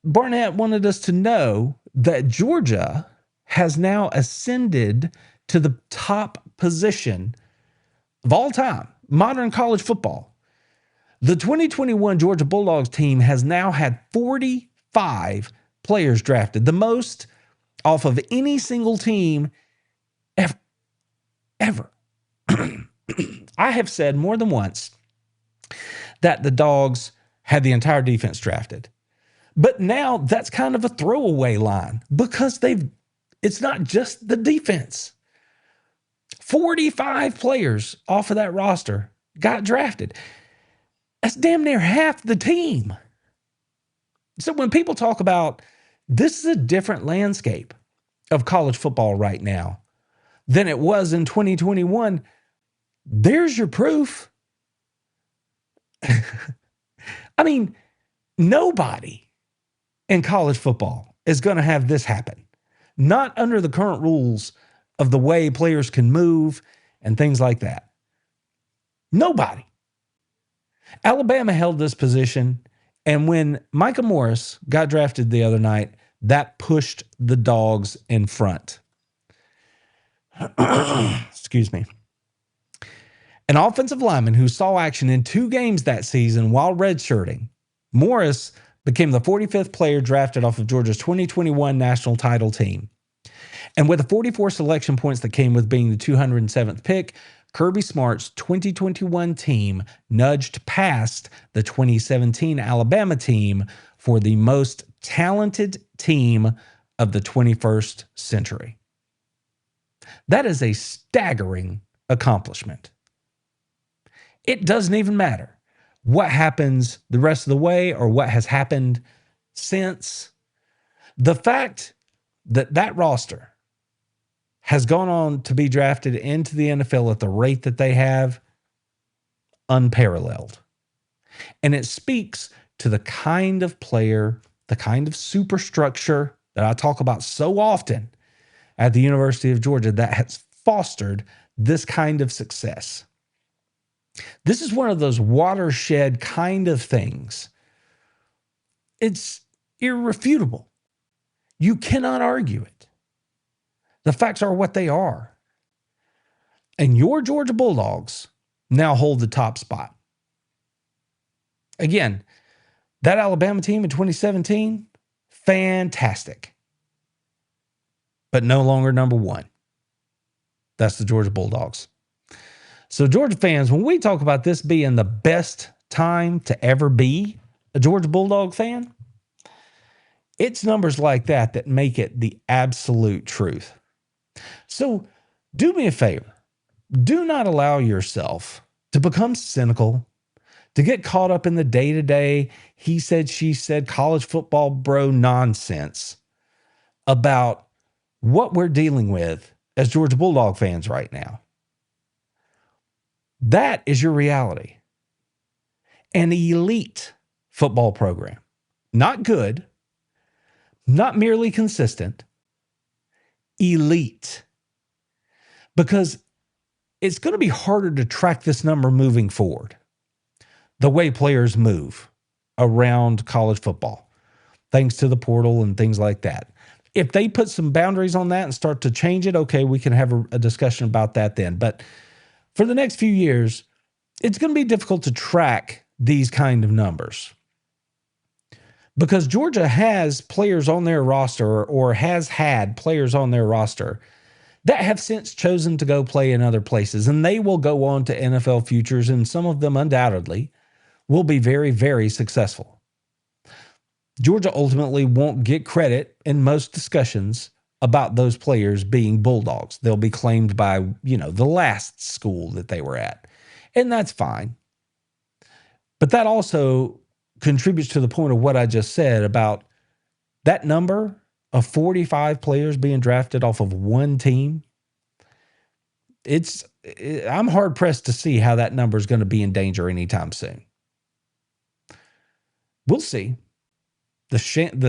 Barnett wanted us to know that Georgia has now ascended to the top position of all time, modern college football. The 2021 Georgia Bulldogs team has now had 45 players drafted, the most off of any single team ever. I have said more than once that the Dogs had the entire defense drafted. But now that's kind of a throwaway line because it's not just the defense. 45 players off of that roster got drafted. That's damn near half the team. So when people talk about this is a different landscape of college football right now than it was in 2021, there's your proof. I mean, nobody in college football is going to have this happen. Not under the current rules of the way players can move and things like that. Nobody. Alabama held this position, and when Micah Morris got drafted the other night, that pushed the Dogs in front. Excuse me. An offensive lineman who saw action in 2 games that season while redshirting, Morris became the 45th player drafted off of Georgia's 2021 national title team. And with the 44 selection points that came with being the 207th pick, Kirby Smart's 2021 team nudged past the 2017 Alabama team for the most talented team of the 21st century. That is a staggering accomplishment. It doesn't even matter what happens the rest of the way or what has happened since. The fact that that roster has gone on to be drafted into the NFL at the rate that they have, unparalleled. And it speaks to the kind of player, the kind of superstructure that I talk about so often at the University of Georgia that has fostered this kind of success. This is one of those watershed kind of things. It's irrefutable. You cannot argue it. The facts are what they are. And your Georgia Bulldogs now hold the top spot. Again, that Alabama team in 2017, fantastic. But no longer number 1. That's the Georgia Bulldogs. So Georgia fans, when we talk about this being the best time to ever be a Georgia Bulldog fan, it's numbers like that that make it the absolute truth. So do me a favor. Do not allow yourself to become cynical, to get caught up in the day-to-day, he said, she said, college football bro nonsense about what we're dealing with as Georgia Bulldog fans right now. That is your reality. An elite football program. Not good, not merely consistent, elite. Because it's going to be harder to track this number moving forward. The way players move around college football, thanks to the portal and things like that. If they put some boundaries on that and start to change it, okay, we can have a discussion about that then. But for the next few years, it's going to be difficult to track these kind of numbers. Because Georgia has players on their roster or has had players on their roster that have since chosen to go play in other places. And they will go on to NFL futures, and some of them undoubtedly will be very, very successful. Georgia ultimately won't get credit in most discussions about those players being Bulldogs. They'll be claimed by, the last school that they were at. And that's fine. But that also contributes to the point of what I just said about that number of 45 players being drafted off of one team. I'm hard pressed to see how that number is going to be in danger anytime soon. We'll see. The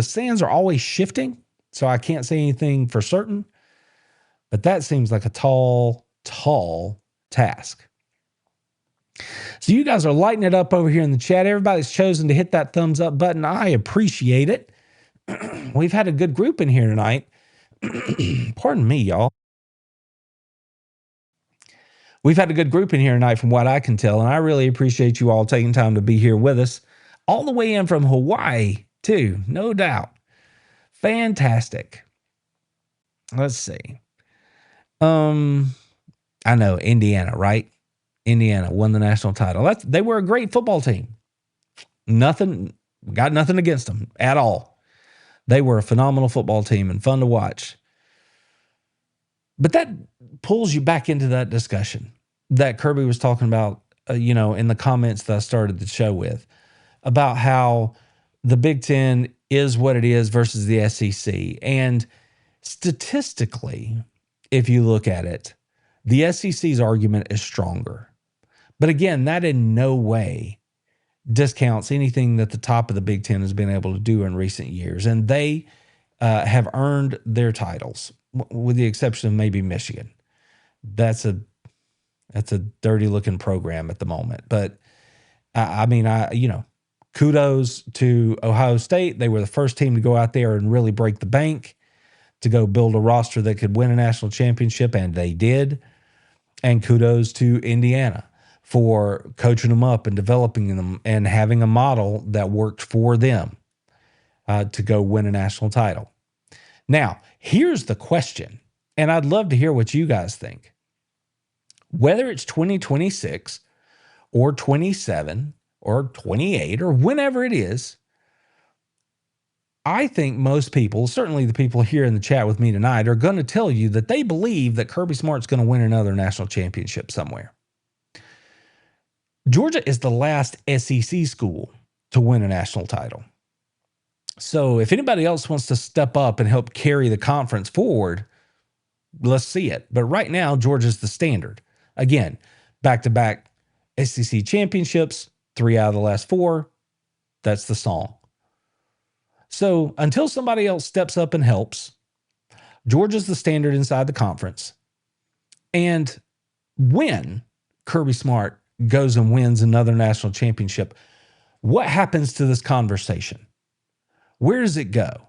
sands are always shifting, so I can't say anything for certain, but that seems like a tall task. So you guys are lighting it up over here in the chat. Everybody's chosen to hit that thumbs up button. I appreciate it. We've had a good group in here tonight. Pardon me, y'all. We've had a good group in here tonight from what I can tell, and I really appreciate you all taking time to be here with us. All the way in from Hawaii, too, no doubt. Fantastic. Let's see. I know, Indiana, right? Indiana won the national title. They were a great football team. Got nothing against them at all. They were a phenomenal football team and fun to watch. But that pulls you back into that discussion that Kirby was talking about, in the comments that I started the show with, about how the Big Ten is what it is versus the SEC. And statistically, if you look at it, the SEC's argument is stronger. But again, that in no way discounts anything that the top of the Big Ten has been able to do in recent years. And they have earned their titles, with the exception of maybe Michigan. That's a dirty looking program at the moment. But kudos to Ohio State. They were the first team to go out there and really break the bank, to go build a roster that could win a national championship, and they did. And kudos to Indiana for coaching them up and developing them and having a model that worked for them to go win a national title. Now, here's the question, and I'd love to hear what you guys think. Whether it's 2026 or 27 or 28 or whenever it is, I think most people, certainly the people here in the chat with me tonight, are going to tell you that they believe that Kirby Smart's going to win another national championship somewhere. Georgia is the last SEC school to win a national title. So if anybody else wants to step up and help carry the conference forward, let's see it. But right now, Georgia's the standard. Again, back-to-back SEC championships, 3 out of the last 4. That's the song. So until somebody else steps up and helps, Georgia's the standard inside the conference. And when Kirby Smart goes and wins another national championship, what happens to this conversation? Where does it go?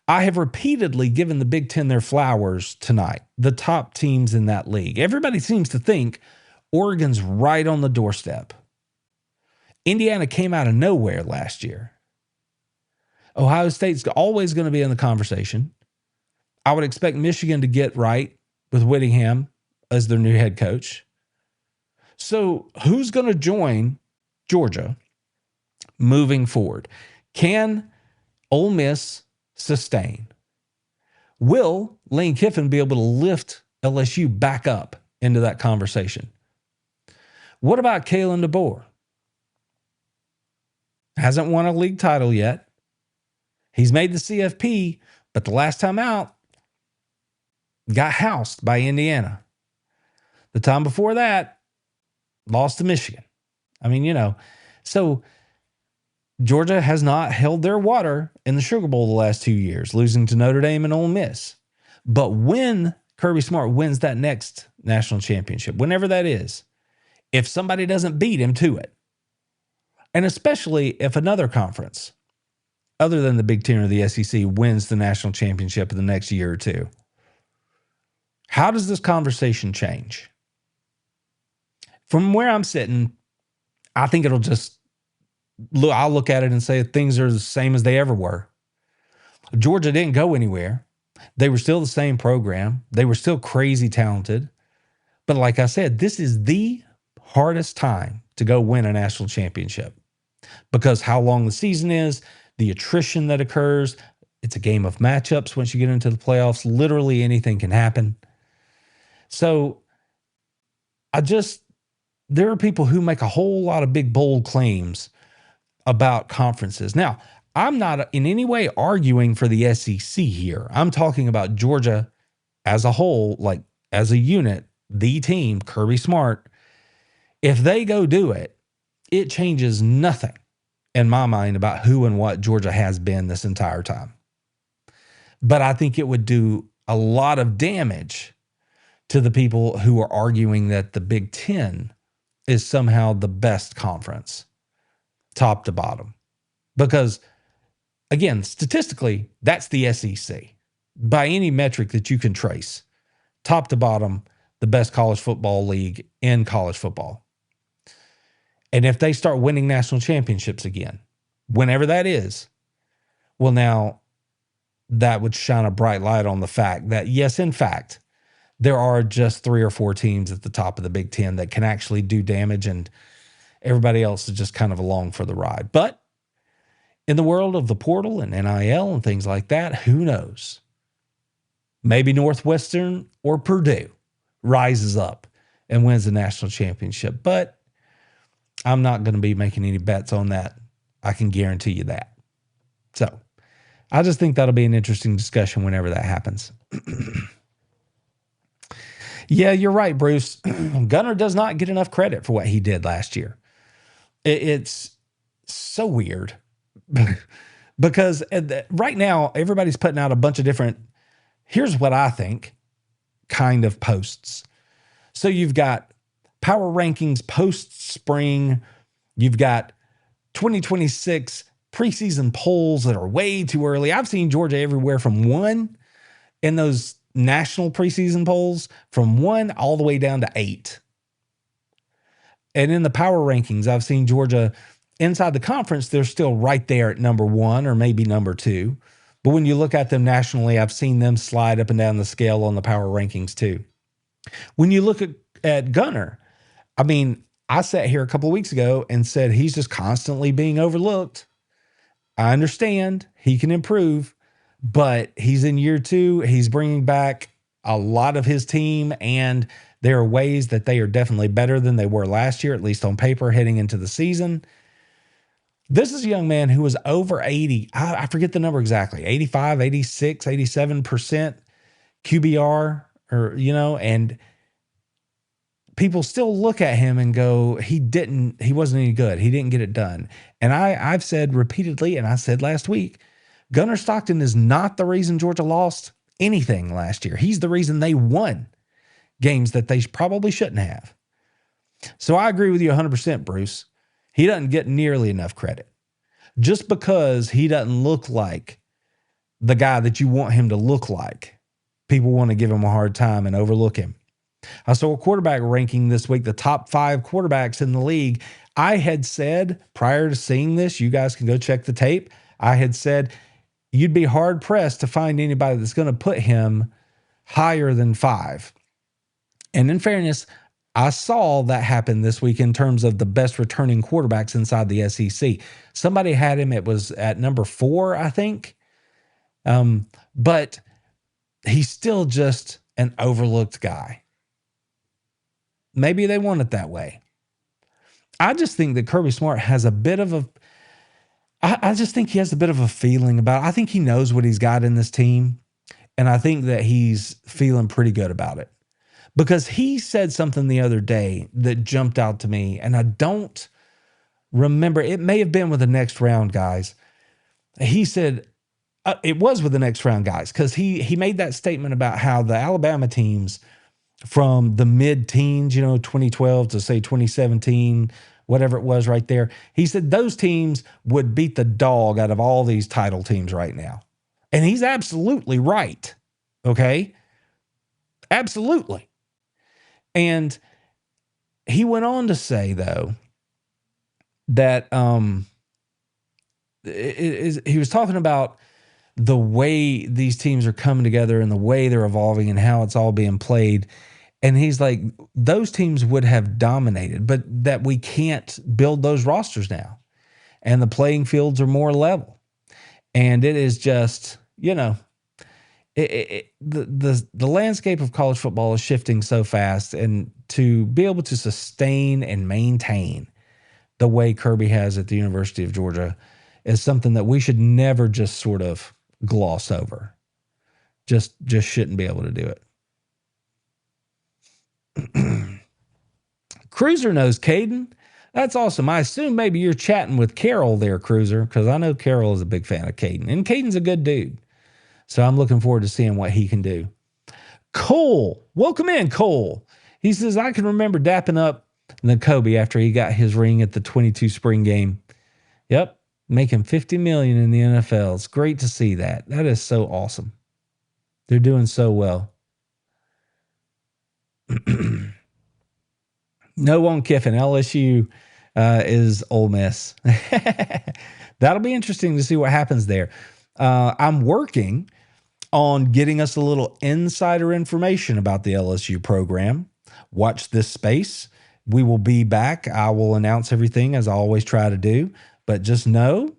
I have repeatedly given the Big Ten their flowers tonight, the top teams in that league. Everybody seems to think Oregon's right on the doorstep. Indiana came out of nowhere last year. Ohio State's always going to be in the conversation. I would expect Michigan to get right with Whittingham as their new head coach. So who's going to join Georgia moving forward? Can Ole Miss sustain? Will Lane Kiffin be able to lift LSU back up into that conversation? What about Kalen DeBoer? Hasn't won a league title yet. He's made the CFP, but the last time out, got housed by Indiana. The time before that, lost to Michigan. So Georgia has not held their water in the Sugar Bowl the last 2 years, losing to Notre Dame and Ole Miss. But when Kirby Smart wins that next national championship, whenever that is, if somebody doesn't beat him to it, and especially if another conference other than the Big Ten or the SEC wins the national championship in the next year or two, how does this conversation change? From where I'm sitting, I think it'll just I'll look at it and say things are the same as they ever were. Georgia didn't go anywhere. They were still the same program. They were still crazy talented. But like I said, this is the hardest time to go win a national championship because how long the season is, the attrition that occurs, It's a game of matchups. Once you get into the playoffs, literally anything can happen. So there are people who make a whole lot of big, bold claims about conferences. Now, I'm not in any way arguing for the SEC here. I'm talking about Georgia as a whole, like as a unit, the team, Kirby Smart. If they go do it, it changes nothing in my mind about who and what Georgia has been this entire time. But I think it would do a lot of damage to the people who are arguing that the Big Ten is somehow the best conference, top to bottom. Because, again, statistically, that's the SEC. By any metric that you can trace, top to bottom, the best college football league in college football. And if they start winning national championships again, whenever that is, well, now that would shine a bright light on the fact that, yes, in fact, there are just 3 or 4 teams at the top of the Big Ten that can actually do damage, and everybody else is just kind of along for the ride. But in the world of the portal and NIL and things like that, who knows? Maybe Northwestern or Purdue rises up and wins the national championship. But I'm not going to be making any bets on that. I can guarantee you that. So I just think that'll be an interesting discussion whenever that happens. Yeah, you're right, Bruce. Gunner does not get enough credit for what he did last year. It's so weird because right now everybody's putting out a bunch of different, here's what I think, kind of posts. So you've got power rankings post-spring. You've got 2026 preseason polls that are way too early. I've seen Georgia everywhere from 1 in those national preseason polls, from 1 all the way down to 8. And in the power rankings, I've seen Georgia inside the conference, they're still right there at number 1 or maybe number 2. But when you look at them nationally, I've seen them slide up and down the scale on the power rankings too. When you look at Gunner, I mean, I sat here a couple of weeks ago and said he's just constantly being overlooked. I understand he can improve, but he's in year 2. He's bringing back a lot of his team, and there are ways that they are definitely better than they were last year, at least on paper, heading into the season. This is a young man who was over 80. I forget the number exactly, 85, 86, 87% QBR, and people still look at him and go, he wasn't any good. He didn't get it done. And I've said repeatedly, and I said last week, Gunner Stockton is not the reason Georgia lost anything last year. He's the reason they won games that they probably shouldn't have. So I agree with you 100%, Bruce. He doesn't get nearly enough credit. Just because he doesn't look like the guy that you want him to look like, people want to give him a hard time and overlook him. I saw a quarterback ranking this week, the top 5 quarterbacks in the league. I had said prior to seeing this, you guys can go check the tape. I had said you'd be hard pressed to find anybody that's going to put him higher than 5. And in fairness, I saw that happen this week in terms of the best returning quarterbacks inside the SEC. Somebody had him, it was at number 4, I think. But he's still just an overlooked guy. Maybe they want it that way. I just think that Kirby Smart has a bit of I just think he has a bit of a feeling about it. I think he knows what he's got in this team. And I think that he's feeling pretty good about it. Because he said something the other day that jumped out to me, and I don't remember. It may have been with the next round guys. He said, it was with the next round guys, because he made that statement about how the Alabama teams from the mid-teens, 2012 to say 2017, whatever it was right there. He said those teams would beat the dog out of all these title teams right now. And he's absolutely right. Okay? Absolutely. And he went on to say, though, that he was talking about the way these teams are coming together and the way they're evolving and how it's all being played. And he's like, those teams would have dominated, but that we can't build those rosters now. And the playing fields are more level. And it is just, the landscape of college football is shifting so fast, and to be able to sustain and maintain the way Kirby has at the University of Georgia is something that we should never just sort of gloss over. Just shouldn't be able to do it. Cruiser knows Caden. That's awesome. I assume maybe you're chatting with Carol there, Cruiser, because I know Carol is a big fan of Caden, and Caden's a good dude. So I'm looking forward to seeing what he can do. Cole, welcome in, Cole. He says, I can remember dapping up the Kobe after he got his ring at the 22 spring game. Yep, making $50 million in the NFL. It's great to see that. That is so awesome. They're doing so well. No one Kiffin. LSU is Ole Miss. That'll be interesting to see what happens there. I'm working on getting us a little insider information about the LSU program. Watch this space. We will be back. I will announce everything as I always try to do. But just know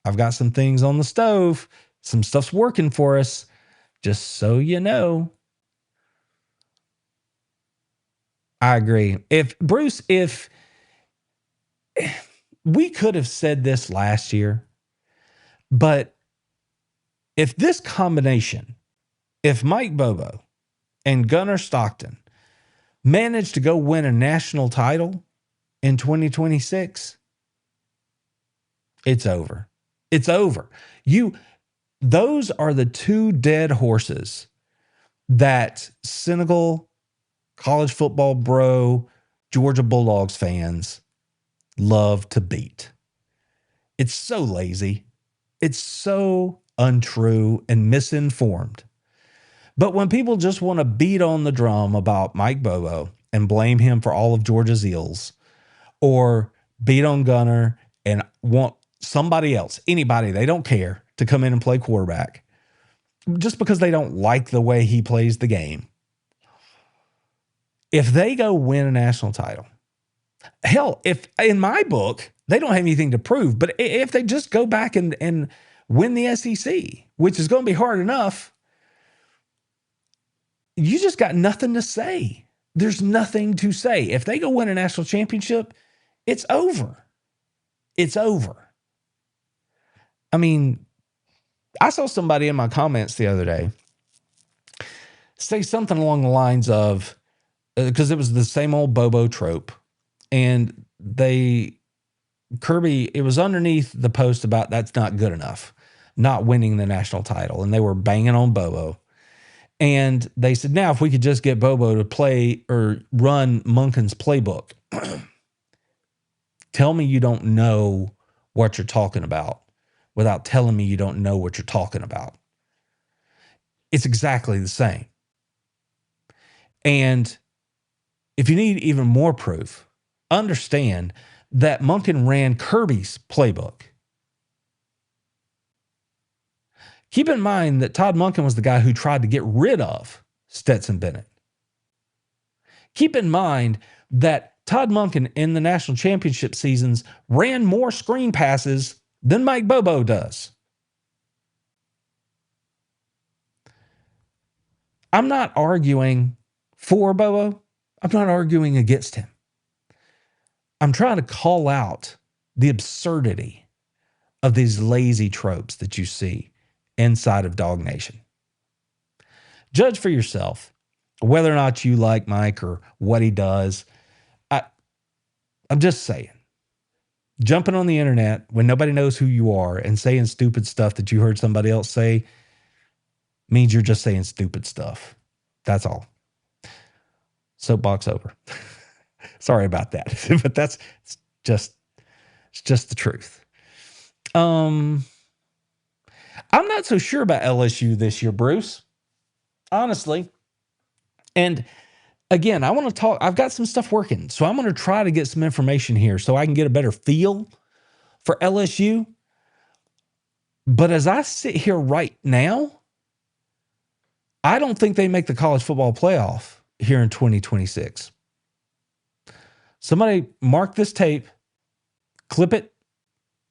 I've got some things on the stove. Some stuff's working for us. Just so you know. I agree. If we could have said this last year, but if this combination, if Mike Bobo and Gunnar Stockton managed to go win a national title in 2026, it's over. It's over. Those are the two dead horses that Senegal, college football bro, Georgia Bulldogs fans love to beat. It's so lazy. It's so untrue and misinformed. But when people just want to beat on the drum about Mike Bobo and blame him for all of Georgia's ills, or beat on Gunnar and want somebody else, anybody, they don't care, to come in and play quarterback just because they don't like the way he plays the game. If they go win a national title, hell, if in my book, they don't have anything to prove, but if they just go back and win the SEC, which is going to be hard enough, you just got nothing to say. There's nothing to say. If they go win a national championship, it's over. It's over. I mean, I saw somebody in my comments the other day say something along the lines of, because it was the same old Bobo trope, and Kirby, it was underneath the post about that's not good enough, not winning the national title, and they were banging on Bobo. And they said, now if we could just get Bobo to play or run Monken's playbook, tell me you don't know what you're talking about without telling me you don't know what you're talking about. It's exactly the same. And if you need even more proof, understand that Monken ran Kirby's playbook. Keep in mind that Todd Monken was the guy who tried to get rid of Stetson Bennett. Keep in mind that Todd Monken in the national championship seasons ran more screen passes than Mike Bobo does. I'm not arguing for Bobo. I'm not arguing against him. I'm trying to call out the absurdity of these lazy tropes that you see inside of Dog Nation. Judge for yourself whether or not you like Mike or what he does. I'm just saying, jumping on the internet when nobody knows who you are and saying stupid stuff that you heard somebody else say means you're just saying stupid stuff. That's all. Soapbox over. Sorry about that, but it's just the truth. I'm not so sure about LSU this year, Bruce, honestly. And again, I want to talk. I've got some stuff working, so I'm going to try to get some information here so I can get a better feel for LSU. But as I sit here right now, I don't think they make the college football playoff here in 2026. Somebody mark this tape, clip it,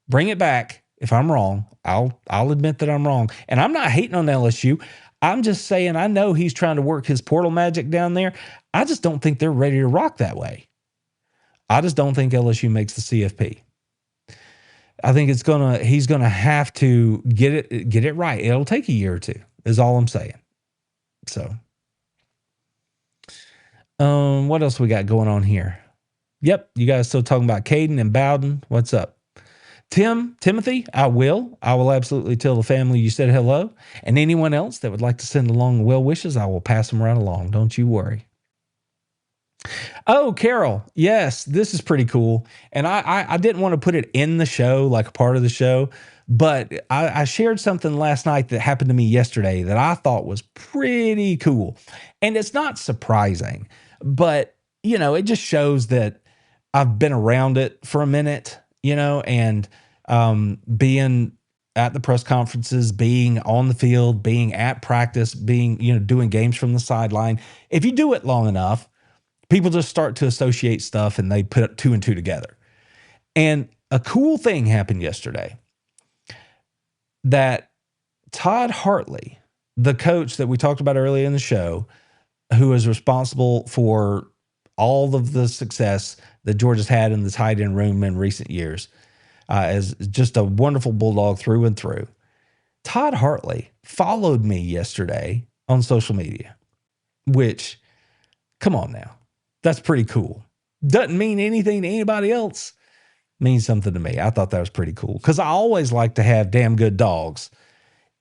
bring it back. If I'm wrong, I'll admit that I'm wrong. And I'm not hating on LSU. I'm just saying I know he's trying to work his portal magic down there. I just don't think they're ready to rock that way. I just don't think LSU makes the CFP. I think he's gonna have to get it right. It'll take a year or two, is all I'm saying. So, what else we got going on here? Yep, you guys still talking about Caden and Bowden. What's up? Timothy, I will absolutely tell the family you said hello. And anyone else that would like to send along well wishes, I will pass them right along. Don't you worry. Oh, Carol. Yes, this is pretty cool. And I didn't want to put it in the show, like a part of the show, but I shared something last night that happened to me yesterday that I thought was pretty cool. And it's not surprising, but it just shows that I've been around it for a minute, and being at the press conferences, being on the field, being at practice, being, doing games from the sideline. If you do it long enough, people just start to associate stuff and they put two and two together. And a cool thing happened yesterday that Todd Hartley, the coach that we talked about earlier in the show, who is responsible for all of the success that Georgia's had in the tight end room in recent years, as just a wonderful Bulldog through and through. Todd Hartley followed me yesterday on social media, which, come on now, that's pretty cool. Doesn't mean anything to anybody else. Means something to me. I thought that was pretty cool because I always like to have damn good dogs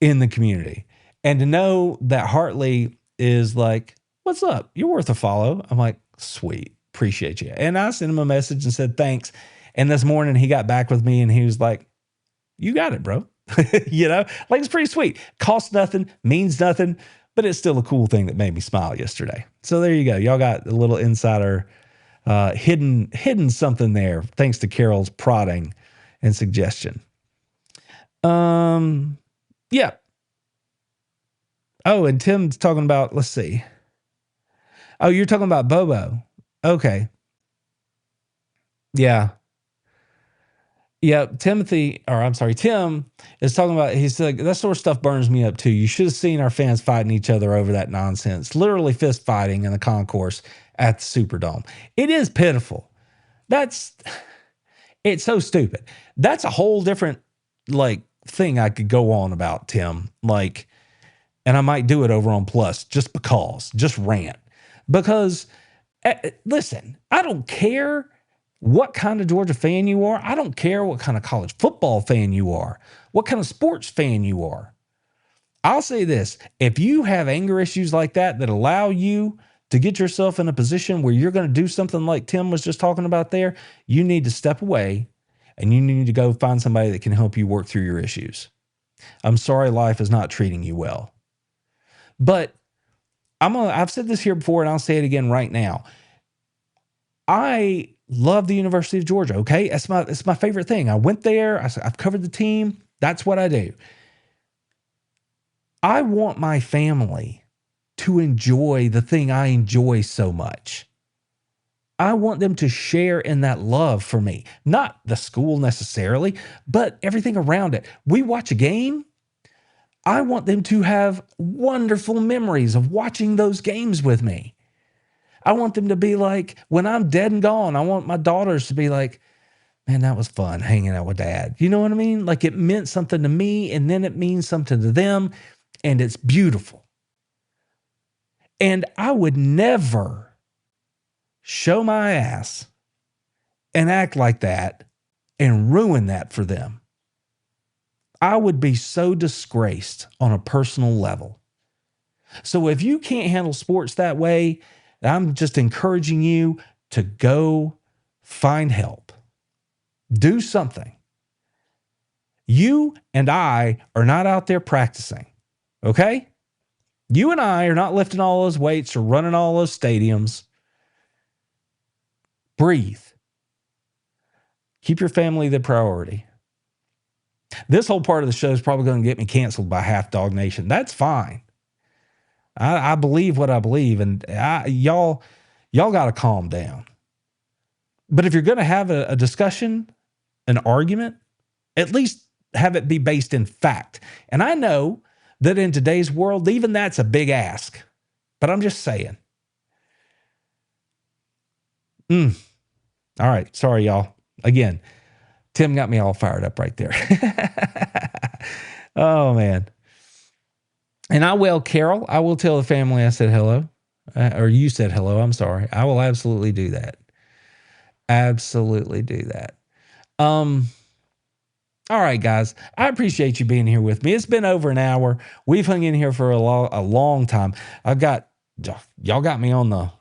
in the community. And to know that Hartley is like, what's up? You're worth a follow. I'm like, sweet. Appreciate you. And I sent him a message and said, thanks. And this morning he got back with me and he was like, you got it, bro. Like it's pretty sweet. Costs nothing, means nothing, but it's still a cool thing that made me smile yesterday. So there you go. Y'all got a little insider, hidden something there. Thanks to Carol's prodding and suggestion. Yeah. Oh, and Tim's talking about, let's see. Oh, you're talking about Bobo. Okay. Yeah. Yeah, Tim is talking about, he's like, that sort of stuff burns me up too. You should have seen our fans fighting each other over that nonsense. Literally fist fighting in the concourse at the Superdome. It is pitiful. It's so stupid. That's a whole different thing I could go on about, Tim. And I might do it over on Plus just rant. Because, listen, I don't care what kind of Georgia fan you are. I don't care what kind of college football fan you are, what kind of sports fan you are. I'll say this. If you have anger issues like that allow you to get yourself in a position where you're going to do something like Tim was just talking about there, you need to step away and you need to go find somebody that can help you work through your issues. I'm sorry life is not treating you well. But I've said this here before and I'll say it again right now. I love the University of Georgia, okay? It's my favorite thing. I went there. I've covered the team. That's what I do. I want my family to enjoy the thing I enjoy so much. I want them to share in that love for me. Not the school necessarily, but everything around it. We watch a game. I want them to have wonderful memories of watching those games with me. I want them to be like, when I'm dead and gone, I want my daughters to be like, man, that was fun hanging out with dad. You know what I mean? Like it meant something to me and then it means something to them and it's beautiful. And I would never show my ass and act like that and ruin that for them. I would be so disgraced on a personal level. So if you can't handle sports that way, I'm just encouraging you to go find help. Do something. You and I are not out there practicing, okay? You and I are not lifting all those weights or running all those stadiums. Breathe. Keep your family the priority. This whole part of the show is probably going to get me canceled by half Dog Nation. That's fine. I believe what I believe, and y'all got to calm down. But if you're going to have a discussion, an argument, at least have it be based in fact. And I know that in today's world, even that's a big ask, but I'm just saying. All right. Sorry, y'all. Again, Tim got me all fired up right there. Oh, man. And I will, Carol, I will tell the family I said hello. Or you said hello. I'm sorry. I will absolutely do that. Absolutely do that. All right, guys. I appreciate you being here with me. It's been over an hour. We've hung in here for a long time. Y'all got me on the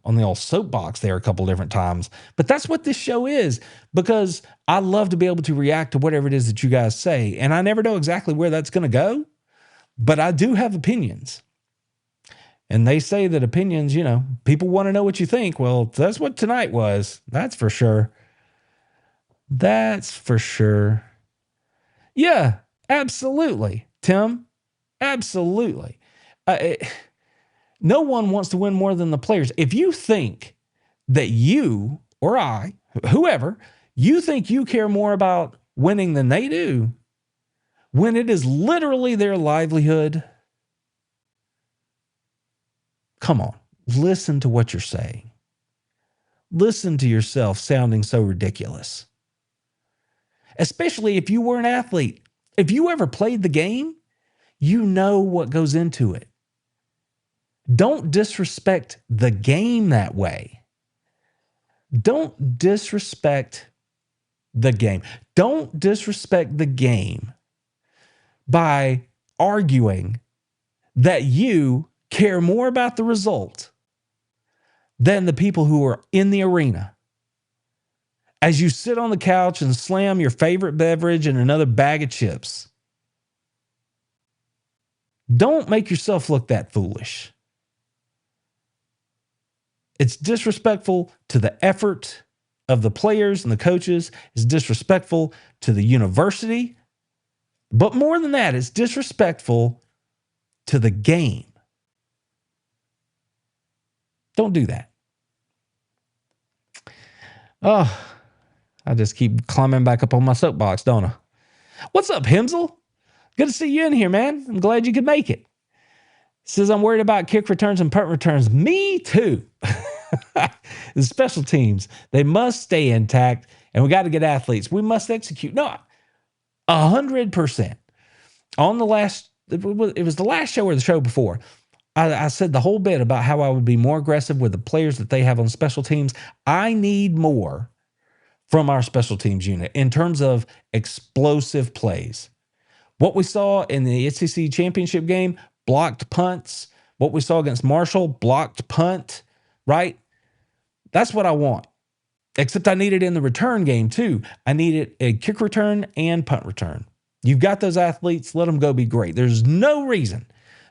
old soapbox there a couple different times. But that's what this show is, because I love to be able to react to whatever it is that you guys say. And I never know exactly where that's going to go, but I do have opinions. And they say that opinions, people want to know what you think. Well, that's what tonight was. That's for sure. That's for sure. Yeah, absolutely. Tim, absolutely. No one wants to win more than the players. If you think that you or I, whoever, you think you care more about winning than they do, when it is literally their livelihood, come on, listen to what you're saying. Listen to yourself sounding so ridiculous. Especially if you were an athlete. If you ever played the game, you know what goes into it. Don't disrespect the game that way. Don't disrespect the game. Don't disrespect the game by arguing that you care more about the result than the people who are in the arena. As you sit on the couch and slam your favorite beverage and another bag of chips. Don't make yourself look that foolish. It's disrespectful to the effort of the players and the coaches. It's disrespectful to the university. But more than that, it's disrespectful to the game. Don't do that. Oh, I just keep climbing back up on my soapbox, don't I? What's up, Himsel? Good to see you in here, man. I'm glad you could make it. Says, I'm worried about kick returns and punt returns. Me too. The special teams, they must stay intact, and we got to get athletes. We must execute. No, 100%. On the last, it was the last show or the show before, I said the whole bit about how I would be more aggressive with the players that they have on special teams. I need more from our special teams unit in terms of explosive plays. What we saw in the SEC championship game, blocked punts. What we saw against Marshall, blocked punt, right? That's what I want. Except I need it in the return game too. I need it a kick return and punt return. You've got those athletes, let them go be great. There's no reason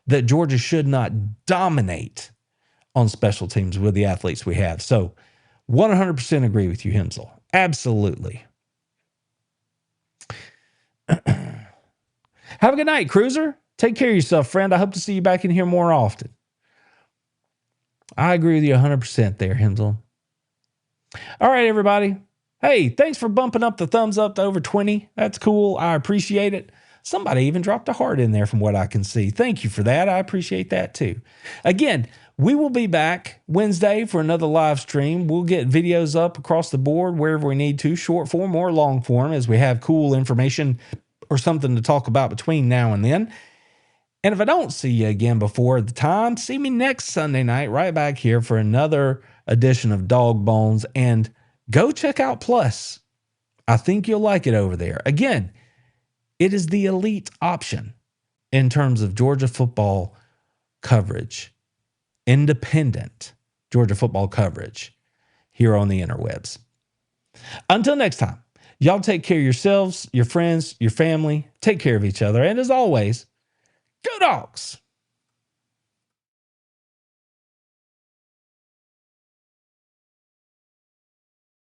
that Georgia should not dominate on special teams with the athletes we have. So 100% agree with you, Himsel. Absolutely. Have a good night, Cruiser. Take care of yourself, friend. I hope to see you back in here more often. I agree with you 100% there, Himsel. All right, everybody. Hey, thanks for bumping up the thumbs up to over 20. That's cool. I appreciate it. Somebody even dropped a heart in there from what I can see. Thank you for that. I appreciate that too. Again, we will be back Wednesday for another live stream. We'll get videos up across the board wherever we need to, short form or long form, as we have cool information or something to talk about between now and then. And if I don't see you again before the time, see me next Sunday night right back here for another edition of Dog Bones. And go check out Plus. I think you'll like it over there. Again, it is the elite option in terms of Georgia football coverage. Independent Georgia football coverage here on the interwebs. Until next time, y'all take care of yourselves, your friends, your family. Take care of each other. And as always, go Dogs!